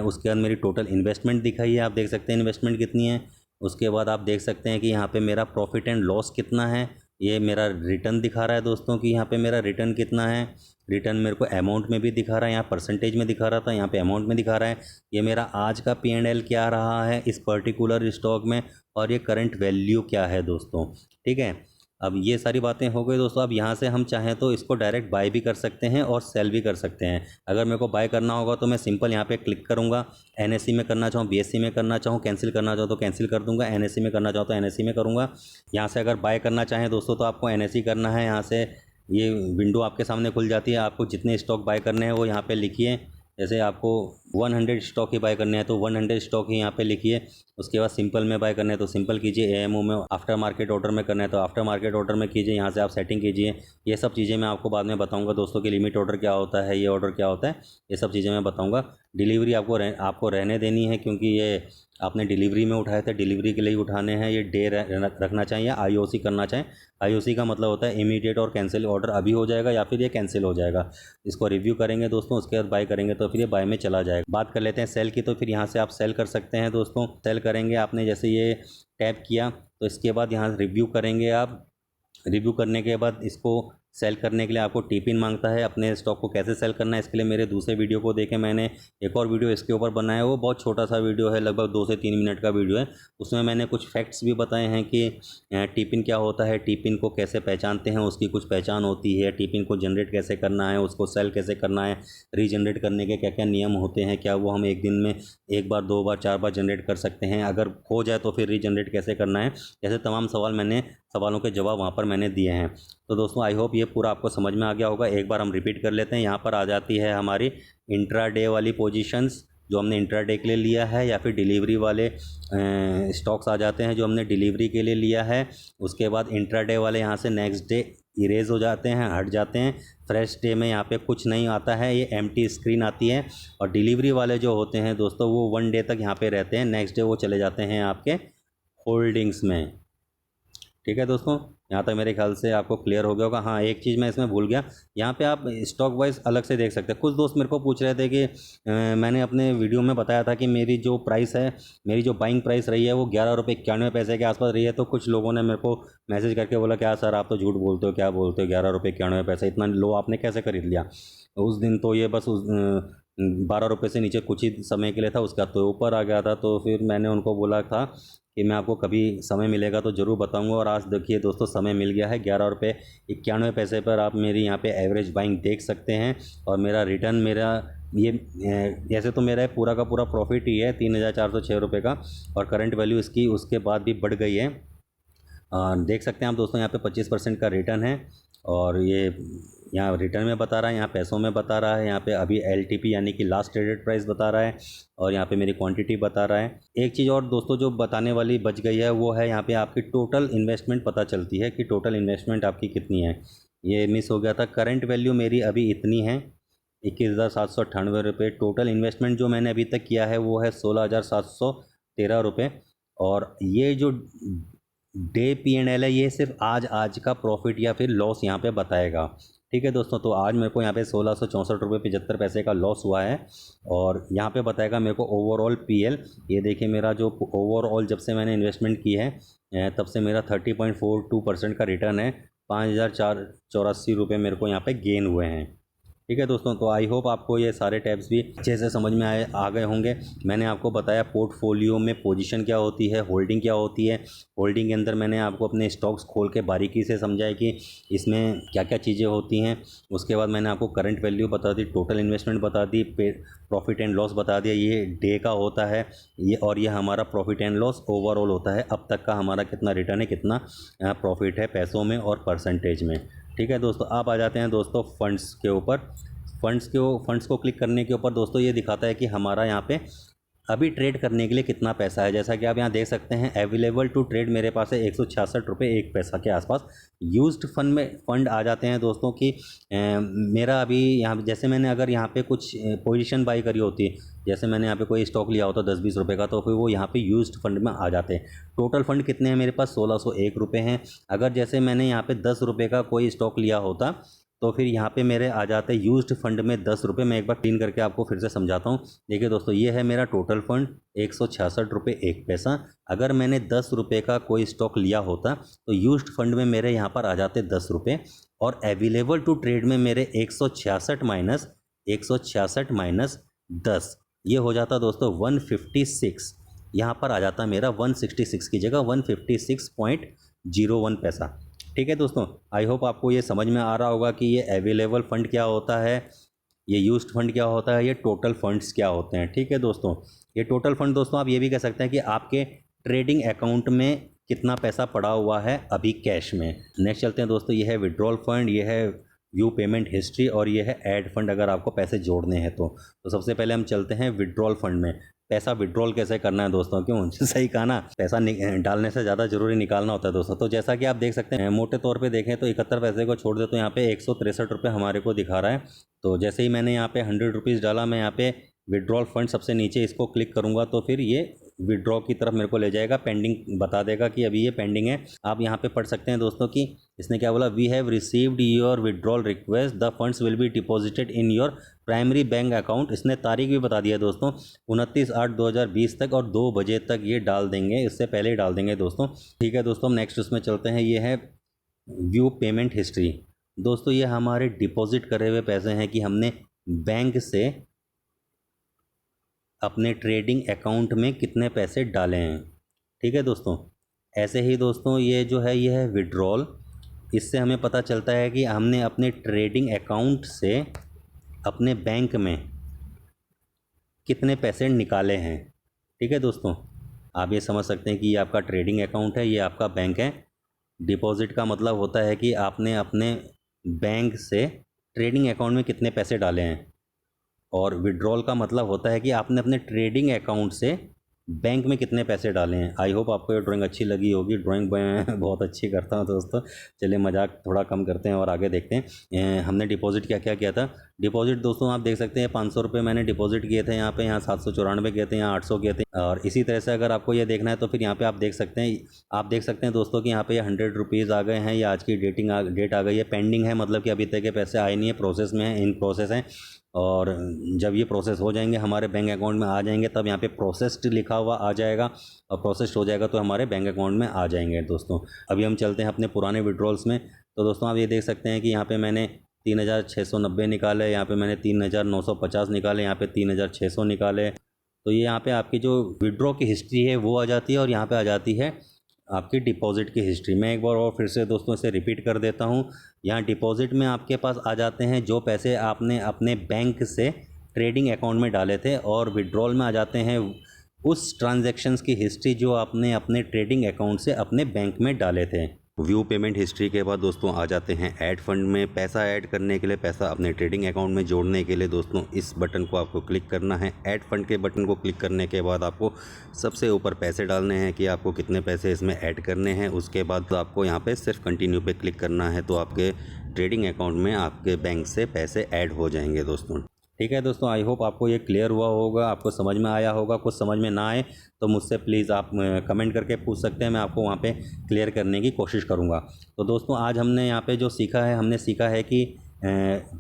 A: उसके बाद मेरी टोटल इन्वेस्टमेंट दिखाई है, आप देख सकते हैं इन्वेस्टमेंट कितनी है। उसके बाद आप देख सकते हैं कि यहाँ पे मेरा प्रॉफिट एंड लॉस कितना है। ये मेरा रिटर्न दिखा रहा है दोस्तों कि यहाँ पे मेरा रिटर्न कितना है। रिटर्न मेरे को अमाउंट में भी दिखा रहा है, यहाँ परसेंटेज में दिखा रहा था, यहाँ पे अमाउंट में दिखा रहा है। ये मेरा आज का P&L क्या रहा है इस पर्टिकुलर स्टॉक में, और ये करंट वैल्यू क्या है दोस्तों। ठीक है, अब ये सारी बातें हो गई दोस्तों। अब यहाँ से हम चाहें तो इसको डायरेक्ट बाय भी कर सकते हैं और सेल भी कर सकते हैं। अगर मेरे को बाय करना होगा तो मैं सिंपल यहाँ पे क्लिक करूँगा। NSE में करना चाहूँ, BSE में करना चाहूँ, कैंसिल करना चाहूँ तो कैंसिल कर दूँगा, NSE में करना चाहूँ तो NSE में करूँगा। यहाँ से अगर बाय करना चाहें दोस्तों तो आपको NSE करना है। यहाँ से ये विंडो आपके सामने खुल जाती है। आपको जितने स्टॉक बाय करने हैं वो यहाँ पर लिखिए। जैसे आपको 100 स्टॉक ही बाय करने हैं तो 100 स्टॉक ही यहाँ पे लिखिए। उसके बाद सिंपल में बाय करना है तो सिंपल कीजिए, एएमओ में आफ्टर मार्केट ऑर्डर में करना है तो आफ्टर मार्केट ऑर्डर में कीजिए। यहाँ से आप सेटिंग कीजिए। ये सब चीज़ें मैं आपको बाद में बताऊंगा दोस्तों कि लिमिट ऑर्डर क्या होता है, ये ऑर्डर क्या होता है, ये सब चीज़ें मैं बताऊंगा। डिलीवरी आपको रहने देनी है, क्योंकि ये आपने डिलीवरी में उठाए थे, डिलीवरी के लिए ही उठाने हैं। ये डे रखना चाहिए, आईओसी करना चाहें। आईओसी का मतलब होता है इमीडिएट और कैंसिल, ऑर्डर अभी हो जाएगा या फिर ये कैंसिल हो जाएगा। इसको रिव्यू करेंगे दोस्तों, उसके बाद बाय करेंगे तो फिर ये बाय में चला जाएगा। बात कर लेते हैं सेल की, तो फिर यहाँ से आप सेल कर सकते हैं दोस्तों। सेल करेंगे आपने जैसे ये टैप किया तो इसके बाद यहाँ रिव्यू करेंगे आप। रिव्यू करने के बाद इसको सेल करने के लिए आपको टिपिन मांगता है। अपने स्टॉक को कैसे सेल करना है इसके लिए मेरे दूसरे वीडियो को देखें, मैंने एक और वीडियो इसके ऊपर बनाया है। वो बहुत छोटा सा वीडियो है, लगभग 2 से 3 मिनट का वीडियो है। उसमें मैंने कुछ फैक्ट्स भी बताए हैं कि टिपिन क्या होता है, टिपिन को कैसे पहचानते हैं, उसकी कुछ पहचान होती है, टिपिन को जनरेट कैसे करना है, उसको सेल कैसे करना है, रीजनरेट करने के क्या क्या नियम होते हैं, क्या वो हम एक दिन में 1 बार 2 बार 4 बार जनरेट कर सकते हैं, अगर खो जाए तो फिर रीजनरेट कैसे करना है। जैसे तमाम सवालों के जवाब वहाँ पर मैंने दिए हैं। तो दोस्तों आई होप ये पूरा आपको समझ में आ गया होगा। एक बार हम रिपीट कर लेते हैं। यहाँ पर आ जाती है हमारी इंट्राडे वाली पोजीशंस जो हमने इंट्राडे के लिए लिया है, या फिर डिलीवरी वाले स्टॉक्स आ जाते हैं जो हमने डिलीवरी के लिए लिया है। उसके बाद इंट्राडे वाले यहाँ से नेक्स्ट डे इरेज हो जाते हैं, हट जाते हैं। फ्रेश डे में यहाँ पे कुछ नहीं आता है, ये एम्प्टी स्क्रीन आती है। और डिलीवरी वाले जो होते हैं दोस्तों वो 1 डे तक यहाँ पे रहते हैं, नेक्स्ट डे वो चले जाते हैं आपके होल्डिंग्स में। ठीक है दोस्तों, यहाँ तक मेरे ख्याल से आपको क्लियर हो गया होगा। हाँ, एक चीज़ मैं इसमें भूल गया, यहाँ पे आप स्टॉक वाइज अलग से देख सकते हैं। कुछ दोस्त मेरे को पूछ रहे थे कि मैंने अपने वीडियो में बताया था कि मेरी जो प्राइस है, मेरी जो बाइंग प्राइस रही है वो 11 रुपये 91 पैसे के आसपास रही है। तो कुछ लोगों ने मेरे को मैसेज करके बोला क्या सर आप तो झूठ बोलते हो, क्या बोलते हो 11 रुपये 91 पैसे, इतना लो आपने कैसे खरीद लिया। उस दिन तो ये बस 12 रुपये से नीचे कुछ ही समय के लिए था, उसका तो ऊपर आ गया था। तो फिर मैंने उनको बोला था कि मैं आपको कभी समय मिलेगा तो ज़रूर बताऊंगा। और आज देखिए दोस्तों समय मिल गया है, 11 रुपये 91 पैसे पर आप मेरी यहाँ पे एवरेज बाइंग देख सकते हैं। और मेरा रिटर्न मेरा ये ऐसे तो मेरा पूरा का पूरा प्रॉफिट ही है 3406 रुपये का, और करंट वैल्यू इसकी उसके बाद भी बढ़ गई है। देख सकते हैं आप दोस्तों यहाँ पे 25% का रिटर्न है। और ये यहाँ रिटर्न में बता रहा है, यहाँ पैसों में बता रहा है, यहाँ पे अभी LTP यानी कि लास्ट ट्रेडेड प्राइस बता रहा है, और यहाँ पे मेरी क्वांटिटी बता रहा है। एक चीज़ और दोस्तों जो बताने वाली बच गई है वो है यहाँ पे आपकी टोटल इन्वेस्टमेंट पता चलती है कि टोटल इन्वेस्टमेंट आपकी कितनी है। ये मिस हो गया था। करंट वैल्यू मेरी अभी इतनी है 21,798 रुपये। टोटल इन्वेस्टमेंट जो मैंने अभी तक किया है वो है 16,713 रुपये। और ये जो डे P&L है ये सिर्फ आज का प्रॉफिट या फिर लॉस यहाँ पे बताएगा। ठीक है दोस्तों, तो आज मेरे को यहाँ पे 1664 रुपये 75 पैसे का लॉस हुआ है। और यहाँ पे बताएगा मेरे को ओवरऑल PL। ये देखिए मेरा जो ओवरऑल जब से मैंने इन्वेस्टमेंट की है तब से मेरा 30.42% का रिटर्न है। 5,484 रुपये मेरे को यहाँ पे गेन हुए हैं। ठीक है दोस्तों, तो आई होप आपको ये सारे टैब्स भी अच्छे से समझ में आ गए होंगे। मैंने आपको बताया पोर्टफोलियो में पोजीशन क्या होती है, होल्डिंग क्या होती है। होल्डिंग के अंदर मैंने आपको अपने स्टॉक्स खोल के बारीकी से समझाया कि इसमें क्या क्या चीज़ें होती हैं। उसके बाद मैंने आपको करंट वैल्यू बता दी, टोटल इन्वेस्टमेंट बता दी, प्रॉफिट एंड लॉस बता दिया। ये डे का होता है ये, और ये हमारा प्रॉफिट एंड लॉस ओवरऑल होता है, अब तक का हमारा कितना रिटर्न है, कितना प्रॉफिट है पैसों में और परसेंटेज में। ठीक है दोस्तों, आप आ जाते हैं दोस्तों फंड्स के ऊपर। फंड्स को क्लिक करने के ऊपर दोस्तों ये दिखाता है कि हमारा यहाँ पे अभी ट्रेड करने के लिए कितना पैसा है। जैसा कि आप यहाँ देख सकते हैं अवेलेबल टू ट्रेड मेरे पास है 166 रुपये 1 पैसा के आसपास। यूज्ड फंड आ जाते हैं दोस्तों कि मेरा अभी यहाँ जैसे मैंने अगर यहाँ पे कुछ पोजीशन बाई करी होती, जैसे मैंने यहाँ पे कोई स्टॉक लिया होता 10-20 रुपये का, तो फिर वो यहाँ पे यूज्ड फंड में आ जाते हैं। टोटल फंड कितने हैं मेरे पास 1601 रुपये हैं। अगर जैसे मैंने यहाँ पे 10 रुपये का कोई स्टॉक लिया होता तो फिर यहाँ पे मेरे आ जाते हैं यूज्ड फंड में 10 रुपये। मैं एक बार क्लीन करके आपको फिर से समझाता हूँ। देखिए दोस्तों, ये है मेरा टोटल फंड 166 रुपये 1 पैसा। अगर मैंने 10 रुपये का कोई स्टॉक लिया होता तो यूज्ड फंड में मेरे यहाँ पर आ जाते 10 रुपये, और अवेलेबल टू ट्रेड में मेरे 166 माइनस 10, ये हो जाता दोस्तों 156। यहाँ पर आ जाता मेरा 166 की जगह 156.01 पैसा। ठीक है दोस्तों, आई होप आपको ये समझ में आ रहा होगा कि ये अवेलेबल फंड क्या होता है, ये यूज्ड फंड क्या होता है, ये टोटल फंड्स क्या होते हैं। ठीक है दोस्तों, ये टोटल फंड दोस्तों आप ये भी कह सकते हैं कि आपके ट्रेडिंग अकाउंट में कितना पैसा पड़ा हुआ है अभी कैश में। नेक्स्ट चलते हैं दोस्तों, ये है विड्रॉल फंड, ये है व्यू पेमेंट हिस्ट्री और ये है ऐड फंड अगर आपको पैसे जोड़ने हैं तो सबसे पहले हम चलते हैं विड्रॉल फंड में। पैसा विड्रॉल कैसे करना है दोस्तों, क्यों सही कहा ना, पैसा डालने से ज़्यादा जरूरी निकालना होता है दोस्तों। तो जैसा कि आप देख सकते हैं, मोटे तौर पे देखें तो 71 पैसे को छोड़ दे तो यहाँ पे 163 रुपये हमारे को दिखा रहा है। तो जैसे ही मैंने यहाँ पे 100 रुपीज़ डाला, मैं यहाँ पे विड्रॉल फंड सबसे नीचे इसको क्लिक करूँगा तो फिर ये विड्रॉ की तरफ मेरे को ले जाएगा, पेंडिंग बता देगा कि अभी ये पेंडिंग है। आप यहाँ पे पढ़ सकते हैं दोस्तों कि इसने क्या बोला, we have received your withdrawal request, the funds will be deposited in your primary bank account. इसने तारीख भी बता दिया दोस्तों, 29/8/2020 तक, और 2 बजे तक ये डाल देंगे, इससे पहले ही डाल देंगे दोस्तों। ठीक है दोस्तों, हम नेक्स्ट उसमें चलते हैं। ये है व्यू पेमेंट हिस्ट्री। दोस्तों ये हमारे डिपॉजिट करे हुए पैसे हैं कि हमने बैंक से अपने ट्रेडिंग अकाउंट में कितने पैसे डाले हैं। ठीक है दोस्तों, ऐसे ही दोस्तों ये जो है ये है विड्रॉल। इससे हमें पता चलता है कि हमने अपने ट्रेडिंग अकाउंट से अपने बैंक में कितने पैसे निकाले हैं। ठीक है दोस्तों, आप ये समझ सकते हैं कि ये आपका ट्रेडिंग अकाउंट है, ये आपका बैंक है। डिपॉजिट का मतलब होता है कि आपने अपने बैंक से ट्रेडिंग अकाउंट में कितने पैसे डाले हैं, और विड्रॉल का मतलब होता है कि आपने अपने ट्रेडिंग अकाउंट से बैंक में कितने पैसे डाले हैं। आई होप आपको ये ड्राइंग अच्छी लगी होगी। ड्राइंग मैं बहुत अच्छी करता हूँ दोस्तों। चलिए मजाक थोड़ा कम करते हैं और आगे देखते हैं हमने डिपॉजिट क्या क्या किया था। डिपॉजिट दोस्तों आप देख सकते हैं 500 रुपये मैंने डिपॉजिट किए थे यहाँ पे, यहाँ 794 किए थे, यहाँ 800 किए थे। और इसी तरह से अगर आपको ये देखना है तो फिर यहाँ पे आप देख सकते हैं दोस्तों कि यहाँ पे ये 100 रुपीज़ आ गए हैं। ये आज की डेट आ गई है। पेंडिंग है, मतलब कि अभी तक के पैसे आए नहीं है, प्रोसेस में है, इन प्रोसेस हैं। और जब ये प्रोसेस हो जाएंगे, हमारे बैंक अकाउंट में आ जाएंगे, तब यहाँ पे प्रोसेस्ड लिखा हुआ आ जाएगा, और प्रोसेस्ड हो जाएगा तो हमारे बैंक अकाउंट में आ जाएंगे दोस्तों। अभी हम चलते हैं अपने पुराने विड्रॉल्स में। तो दोस्तों आप ये देख सकते हैं कि यहाँ पे मैंने 3690 निकाले, यहाँ पे मैंने 3950 निकाले, यहाँ पे 3600 निकाले। तो ये यहाँ पे आपकी जो विड्रॉ की हिस्ट्री है वो आ जाती है, और यहाँ पे आ जाती है आपकी डिपॉजिट की हिस्ट्री। मैं एक बार और फिर से दोस्तों इसे रिपीट कर देता हूँ। यहाँ डिपॉजिट में आपके पास आ जाते हैं जो पैसे आपने अपने बैंक से ट्रेडिंग अकाउंट में डाले थे, और विड्रॉल में आ जाते हैं उस ट्रांजैक्शंस की हिस्ट्री जो आपने अपने ट्रेडिंग अकाउंट से अपने बैंक में डाले थे। व्यू पेमेंट हिस्ट्री के बाद दोस्तों आ जाते हैं ऐड फंड में। पैसा ऐड करने के लिए, पैसा अपने ट्रेडिंग अकाउंट में जोड़ने के लिए दोस्तों इस बटन को आपको क्लिक करना है। ऐड फंड के बटन को क्लिक करने के बाद आपको सबसे ऊपर पैसे डालने हैं कि आपको कितने पैसे इसमें ऐड करने हैं। उसके बाद आपको यहाँ पे सिर्फ कंटिन्यू पे क्लिक करना है, तो आपके ट्रेडिंग अकाउंट में आपके बैंक से पैसे ऐड हो जाएंगे दोस्तों। ठीक है दोस्तों, आई होप आपको ये क्लियर हुआ होगा, आपको समझ में आया होगा। कुछ समझ में ना आए तो मुझसे प्लीज़ आप कमेंट करके पूछ सकते हैं, मैं आपको वहाँ पे क्लियर करने की कोशिश करूँगा। तो दोस्तों आज हमने यहाँ पे जो सीखा है, हमने सीखा है कि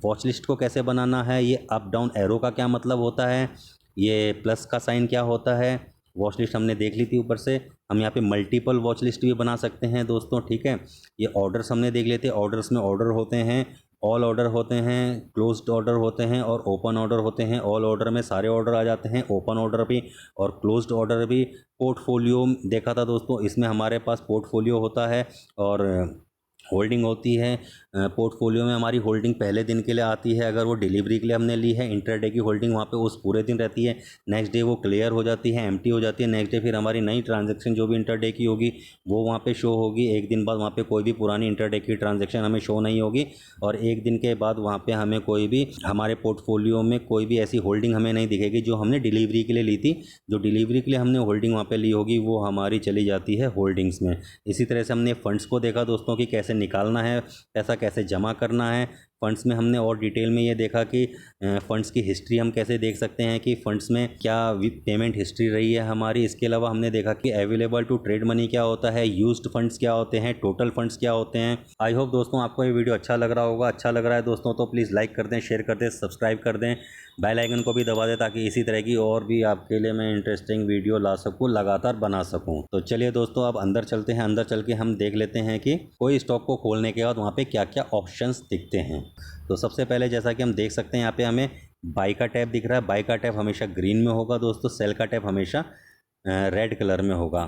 A: वॉच लिस्ट को कैसे बनाना है, ये अप डाउन एरो का क्या मतलब होता है, ये प्लस का साइन क्या होता है। वॉच लिस्ट हमने देख ली थी ऊपर से। हम यहाँ पे मल्टीपल वॉच लिस्ट भी बना सकते हैं दोस्तों। ठीक है, ये ऑर्डर्स हमने देख लेते हैं। ऑर्डर्स में ऑर्डर होते हैं, ऑल ऑर्डर होते हैं, क्लोज्ड ऑर्डर होते हैं, और ओपन ऑर्डर होते हैं। ऑल ऑर्डर में सारे ऑर्डर आ जाते हैं, ओपन ऑर्डर भी और क्लोज्ड ऑर्डर भी। पोर्टफोलियो देखा था दोस्तों, इसमें हमारे पास पोर्टफोलियो होता है और होल्डिंग होती है। पोर्टफोलियो में हमारी होल्डिंग पहले दिन के लिए आती है, अगर वो डिलीवरी के लिए हमने ली है। इंटरडे की होल्डिंग वहाँ पे उस पूरे दिन रहती है, नेक्स्ट डे वो क्लियर हो जाती है, एम्प्टी हो जाती है। नेक्स्ट डे फिर हमारी नई ट्रांजैक्शन जो भी इंटरडे की होगी वो वहाँ पे शो होगी। एक दिन बाद वहाँ पे कोई भी पुरानी इंटरडे की ट्रांजैक्शन हमें शो नहीं होगी, और एक दिन के बाद वहाँ पे हमें कोई भी हमारे पोर्टफोलियो में कोई भी ऐसी होल्डिंग हमें नहीं दिखेगी जो हमने डिलीवरी के लिए ली थी। जो डिलीवरी के लिए हमने होल्डिंग वहाँ पे ली होगी वो हमारी चली जाती है होल्डिंग्स में। इसी तरह से हमने फंड्स को देखा दोस्तों कि कैसे निकालना है, पैसा कैसे जमा करना है। फंड्स में हमने और डिटेल में ये देखा कि फ़ंड्स की हिस्ट्री हम कैसे देख सकते हैं कि फ़ंड्स में क्या पेमेंट हिस्ट्री रही है हमारी। इसके अलावा हमने देखा कि अवेलेबल टू ट्रेड मनी क्या होता है, यूज्ड फंड्स क्या होते हैं, टोटल फंड्स क्या होते हैं। आई होप दोस्तों आपको ये वीडियो अच्छा लग रहा होगा। अच्छा लग रहा है दोस्तों तो प्लीज़ लाइक कर दें, शेयर कर दें, सब्सक्राइब कर दें, बेल आइकन को भी दबा दें, ताकि इसी तरह की और भी आपके लिए मैं इंटरेस्टिंग वीडियो ला सकूँ, लगातार बना सकूँ। तो चलिए दोस्तों अब अंदर चलते हैं। अंदर चल के हम देख लेते हैं कि कोई स्टॉक को खोलने के बाद वहाँ पे क्या क्या ऑप्शंस दिखते हैं। तो सबसे पहले जैसा कि हम देख सकते हैं यहाँ पे हमें बाई का टैब दिख रहा है। बाई का टैब हमेशा ग्रीन में होगा दोस्तों, सेल का टैब हमेशा रेड कलर में होगा।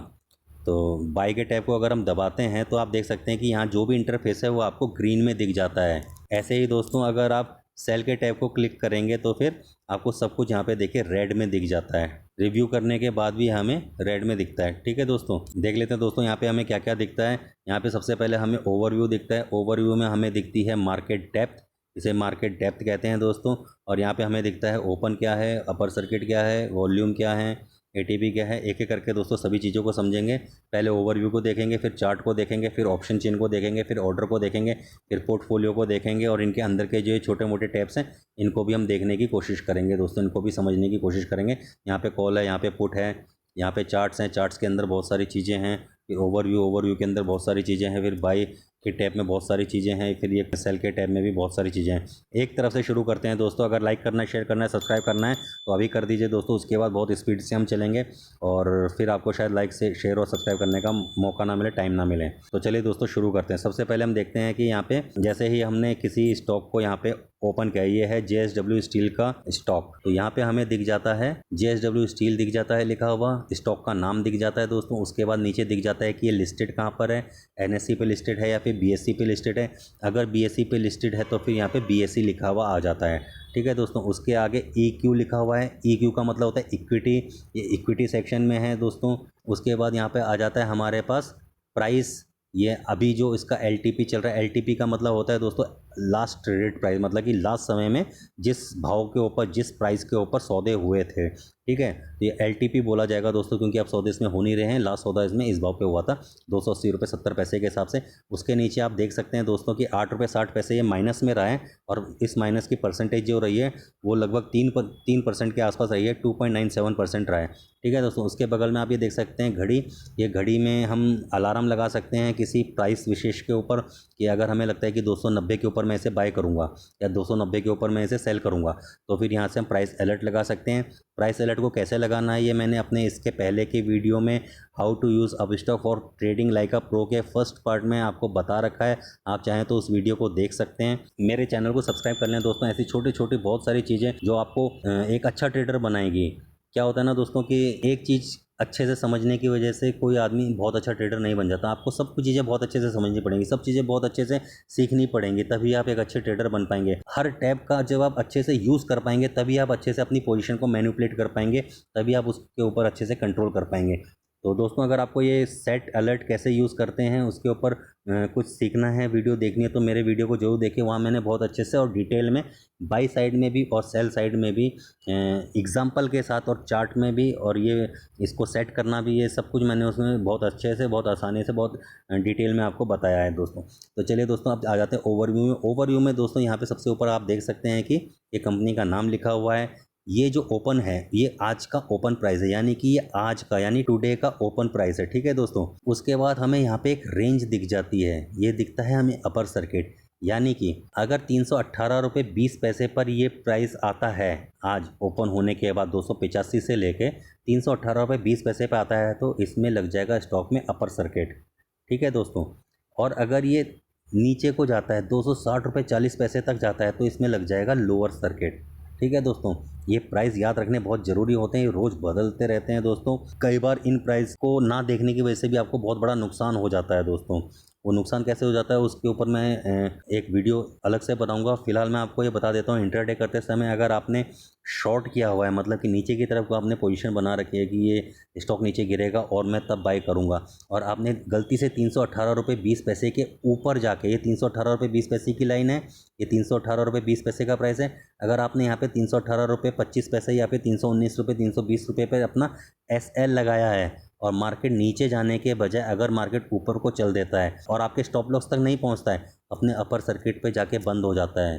A: तो बाई के टैब को अगर हम दबाते हैं तो आप देख सकते हैं कि यहाँ जो भी इंटरफेस है वो आपको ग्रीन में दिख जाता है। ऐसे ही दोस्तों अगर आप सेल के टैब को क्लिक करेंगे तो फिर आपको सब कुछ यहाँ पे देखिए रेड में दिख जाता है। रिव्यू करने के बाद भी हमें रेड में दिखता है। ठीक है दोस्तों, देख लेते हैं दोस्तों यहाँ पे हमें क्या क्या दिखता है। यहाँ पे सबसे पहले हमें ओवरव्यू दिखता है। ओवरव्यू में हमें दिखती है मार्केट डेप्थ, इसे मार्केट डेप्थ कहते हैं दोस्तों। और यहाँ पे हमें दिखता है ओपन क्या है, अपर सर्किट क्या है, वॉल्यूम क्या है, एटीपी क्या है। एक एक करके दोस्तों सभी चीज़ों को समझेंगे। पहले ओवरव्यू को देखेंगे, फिर चार्ट को देखेंगे, फिर ऑप्शन चेन को देखेंगे, फिर ऑर्डर को देखेंगे, फिर पोर्टफोलियो को देखेंगे और इनके अंदर के जो छोटे मोटे टैब्स हैं इनको भी हम देखने की कोशिश करेंगे दोस्तों, इनको भी समझने की कोशिश करेंगे। यहाँ पे कॉल है, यहाँ पे पुट है, यहाँ पे चार्ट्स हैं, चार्ट्स के अंदर बहुत सारी चीज़ें हैं, फिर ओवरव्यू के अंदर बहुत सारी चीज़ें हैं, फिर बाई के टैब में बहुत सारी चीज़ें हैं, फिर ये सेल के टैब में भी बहुत सारी चीज़ें हैं। एक तरफ से शुरू करते हैं दोस्तों। अगर लाइक करना है, शेयर करना है, सब्सक्राइब करना है तो अभी कर दीजिए दोस्तों। उसके बाद बहुत स्पीड से हम चलेंगे और फिर आपको शायद लाइक से शेयर और सब्सक्राइब करने का मौका ना मिले, टाइम ना मिले। तो चलिए दोस्तों शुरू करते हैं। सबसे पहले हम देखते हैं कि यहाँ पे जैसे ही हमने किसी स्टॉक को यहाँ पे ओपन किया, ये है JSW स्टील का स्टॉक। तो यहाँ पे हमें दिख जाता है JSW स्टील दिख जाता है लिखा हुआ, स्टॉक का नाम दिख जाता है दोस्तों। उसके बाद नीचे दिख जाता है कि ये लिस्टेड कहाँ पर है, NSE पे लिस्टेड है या फिर BSE पे लिस्टेड है। अगर BSE पे लिस्टेड है तो फिर यहाँ पे BSE लिखा हुआ आ जाता है। ठीक है दोस्तों। उसके आगे EQ लिखा हुआ है। EQ का मतलब होता है इक्विटी, ये इक्विटी सेक्शन में है दोस्तों। उसके बाद यहाँ पे आ जाता है हमारे पास प्राइस। ये अभी जो इसका LTP चल रहा है, LTP का मतलब होता है दोस्तों लास्ट ट्रेडेड प्राइस, मतलब कि लास्ट समय में जिस भाव के ऊपर, जिस प्राइस के ऊपर सौदे हुए थे। ठीक है, तो ये LTP बोला जाएगा दोस्तों, क्योंकि अब सौदे इसमें हो नहीं रहे हैं। लास्ट सौदा इसमें इस भाव पे हुआ था 280 रुपये 70 पैसे के हिसाब से। उसके नीचे आप देख सकते हैं दोस्तों कि 8 रुपये 60 पैसे ये माइनस में रहा है और इस माइनस की परसेंटेज जो रही है वो लगभग 3% के आसपास रही है, 2.97% रहा है। ठीक है दोस्तों। उसके बगल में आप ये देख सकते हैं घड़ी। ये घड़ी में हम अलार्म लगा सकते हैं किसी प्राइस विशेष के ऊपर, कि अगर हमें लगता है कि 290 के ऊपर मैं इसे बाय करूंगा या 290 के ऊपर मैं इसे सेल करूंगा, तो फिर यहाँ से हम प्राइस अलर्ट लगा सकते हैं। प्राइस अलर्ट को कैसे लगाना है ये मैंने अपने इसके पहले के वीडियो में how to use Upstox for trading like a pro के फर्स्ट पार्ट में आपको बता रखा है। आप चाहें तो उस वीडियो को देख सकते हैं। मेरे चैनल को सब्सक्राइब कर लें दोस्तों। ऐसी छोटी छोटी बहुत सारी चीज़ें जो आपको एक अच्छा ट्रेडर बनाएगी। क्या होता है ना दोस्तों कि एक चीज़ अच्छे से समझने की वजह से कोई आदमी बहुत अच्छा ट्रेडर नहीं बन जाता। आपको सब कुछ चीज़ें बहुत अच्छे से समझनी पड़ेंगी, सब चीज़ें बहुत अच्छे से सीखनी पड़ेंगी, तभी आप एक अच्छे ट्रेडर बन पाएंगे। हर टैब का जब आप अच्छे से यूज़ कर पाएंगे तभी आप अच्छे से अपनी पोजीशन को मैनिपुलेट कर पाएंगे, तभी आप उसके ऊपर अच्छे से कंट्रोल कर पाएंगे। तो दोस्तों अगर आपको ये सेट अलर्ट कैसे यूज़ करते हैं उसके ऊपर कुछ सीखना है, वीडियो देखनी है, तो मेरे वीडियो को जरूर देखें। वहाँ मैंने बहुत अच्छे से और डिटेल में बाई साइड में भी और सेल साइड में भी एग्जाम्पल के साथ और चार्ट में भी, और ये इसको सेट करना भी, ये सब कुछ मैंने उसमें बहुत अच्छे से, बहुत आसानी से, बहुत डिटेल में आपको बताया है दोस्तों। तो चलिए दोस्तों अब आ जाते हैं ओवरव्यू में। ओवरव्यू में दोस्तों यहाँ पे सबसे ऊपर आप देख सकते हैं कि ये कंपनी का नाम लिखा हुआ है। ये जो ओपन है ये आज का ओपन प्राइस है, यानी कि ये आज का यानी टुडे का ओपन प्राइस है। ठीक है दोस्तों। उसके बाद हमें यहाँ पे एक रेंज दिख जाती है, ये दिखता है हमें अपर सर्किट, यानी कि अगर 318 रुपये 20 पैसे पर ये प्राइस आता है आज ओपन होने के बाद 285 से लेके 318 रुपये 20 पैसे पर आता है, तो इसमें लग जाएगा स्टॉक में अपर सर्किट। ठीक है दोस्तों। और अगर ये नीचे को जाता है 260 रुपये 40 पैसे तक जाता है तो इसमें लग जाएगा लोअर सर्किट। ठीक है दोस्तों। ये प्राइस याद रखने बहुत ज़रूरी होते हैं, ये रोज़ बदलते रहते हैं दोस्तों। कई बार इन प्राइस को ना देखने की वजह से भी आपको बहुत बड़ा नुकसान हो जाता है दोस्तों। वो नुकसान कैसे हो जाता है उसके ऊपर मैं एक वीडियो अलग से बताऊंगा। फिलहाल मैं आपको ये बता देता हूँ, इंट्राडे करते समय अगर आपने शॉर्ट किया हुआ है, मतलब कि नीचे की तरफ को आपने पोजीशन बना रखी है कि ये स्टॉक नीचे गिरेगा और मैं तब बाय करूंगा, और आपने गलती से 318 रुपये 20 पैसे के ऊपर जाके, ये 318 रुपये 20 पैसे की लाइन है, ये 318 रुपये 20 पैसे का प्राइस है, अगर आपने यहाँ पे 318 रुपये 25 पैसे या फिर 319 रुपये 320 रुपये पर अपना SL लगाया है और मार्केट नीचे जाने के बजाय अगर मार्केट ऊपर को चल देता है और आपके स्टॉप लॉस तक नहीं पहुंचता है, अपने अपर सर्किट पे जाके बंद हो जाता है,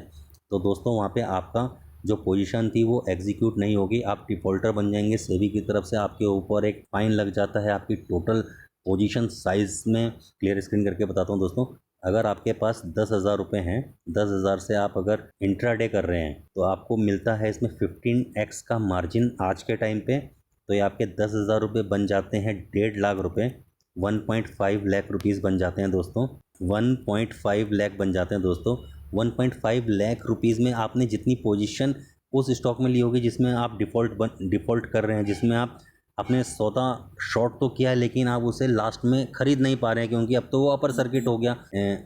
A: तो दोस्तों वहाँ पे आपका जो पोजीशन थी वो एग्जीक्यूट नहीं होगी, आप डिफॉल्टर बन जाएंगे। सेबी की तरफ से आपके ऊपर एक फाइन लग जाता है आपकी टोटल पोजीशन साइज में। क्लियर स्क्रीन करके बताता हूँ दोस्तों, अगर आपके पास 10,000 रुपये हैं, 10,000 से आप अगर इंट्राडे कर रहे हैं तो आपको मिलता है इसमें 15x का मार्जिन आज के टाइम पे। तो ये आपके 10,000 रुपये बन जाते हैं 1.5 लाख रुपये, 1.5 लाख रुपीज़ बन जाते हैं दोस्तों, 1.5 लाख बन जाते हैं दोस्तों। 1.5 लाख रुपीज़ में आपने जितनी पोजीशन उस स्टॉक में ली होगी जिसमें आप डिफ़ॉल्ट कर रहे हैं, जिसमें आप आपने सौदा शॉर्ट तो किया है लेकिन आप उसे लास्ट में ख़रीद नहीं पा रहे हैं क्योंकि अब तो वो अपर सर्किट हो गया।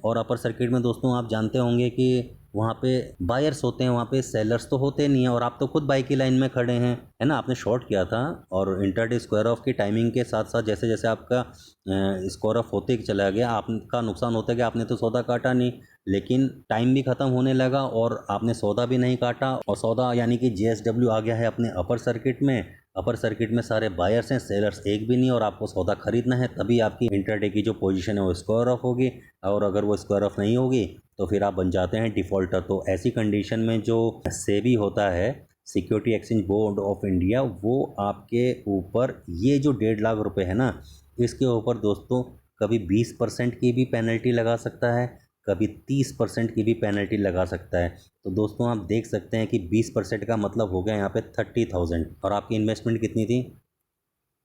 A: और अपर सर्किट में दोस्तों आप जानते होंगे कि वहाँ पे बायर्स होते हैं, वहाँ पे सेलर्स तो होते नहीं हैं, और आप तो खुद बाई की लाइन में खड़े हैं, है ना। आपने शॉर्ट किया था और इंटरडे स्क्वायर ऑफ की टाइमिंग के साथ साथ जैसे जैसे आपका स्क्वायर ऑफ होते चला गया, आपका नुकसान होता है कि आपने तो सौदा काटा नहीं, लेकिन टाइम भी ख़त्म होने लगा और आपने सौदा भी नहीं काटा, और सौदा यानी कि JSW आ गया है अपने अपर सर्किट में। अपर सर्किट में सारे बायर्स हैं, सेलर्स एक भी नहीं, और आपको सौदा खरीदना है, तभी आपकी इंटरडे की जो पोजीशन है वो स्क्वायर ऑफ होगी, और अगर वो स्क्वायर ऑफ नहीं होगी तो फिर आप बन जाते हैं डिफ़ॉल्टर। तो ऐसी कंडीशन में जो सेबी होता है, security exchange board of India, वो आपके ऊपर ये जो 1.5 लाख रुपए है ना, इसके ऊपर दोस्तों कभी 20% की भी पेनल्टी लगा सकता है, कभी 30% की भी पेनल्टी लगा सकता है। तो दोस्तों आप देख सकते हैं कि 20% का मतलब हो गया यहाँ पे 30,000, और आपकी इन्वेस्टमेंट कितनी थी,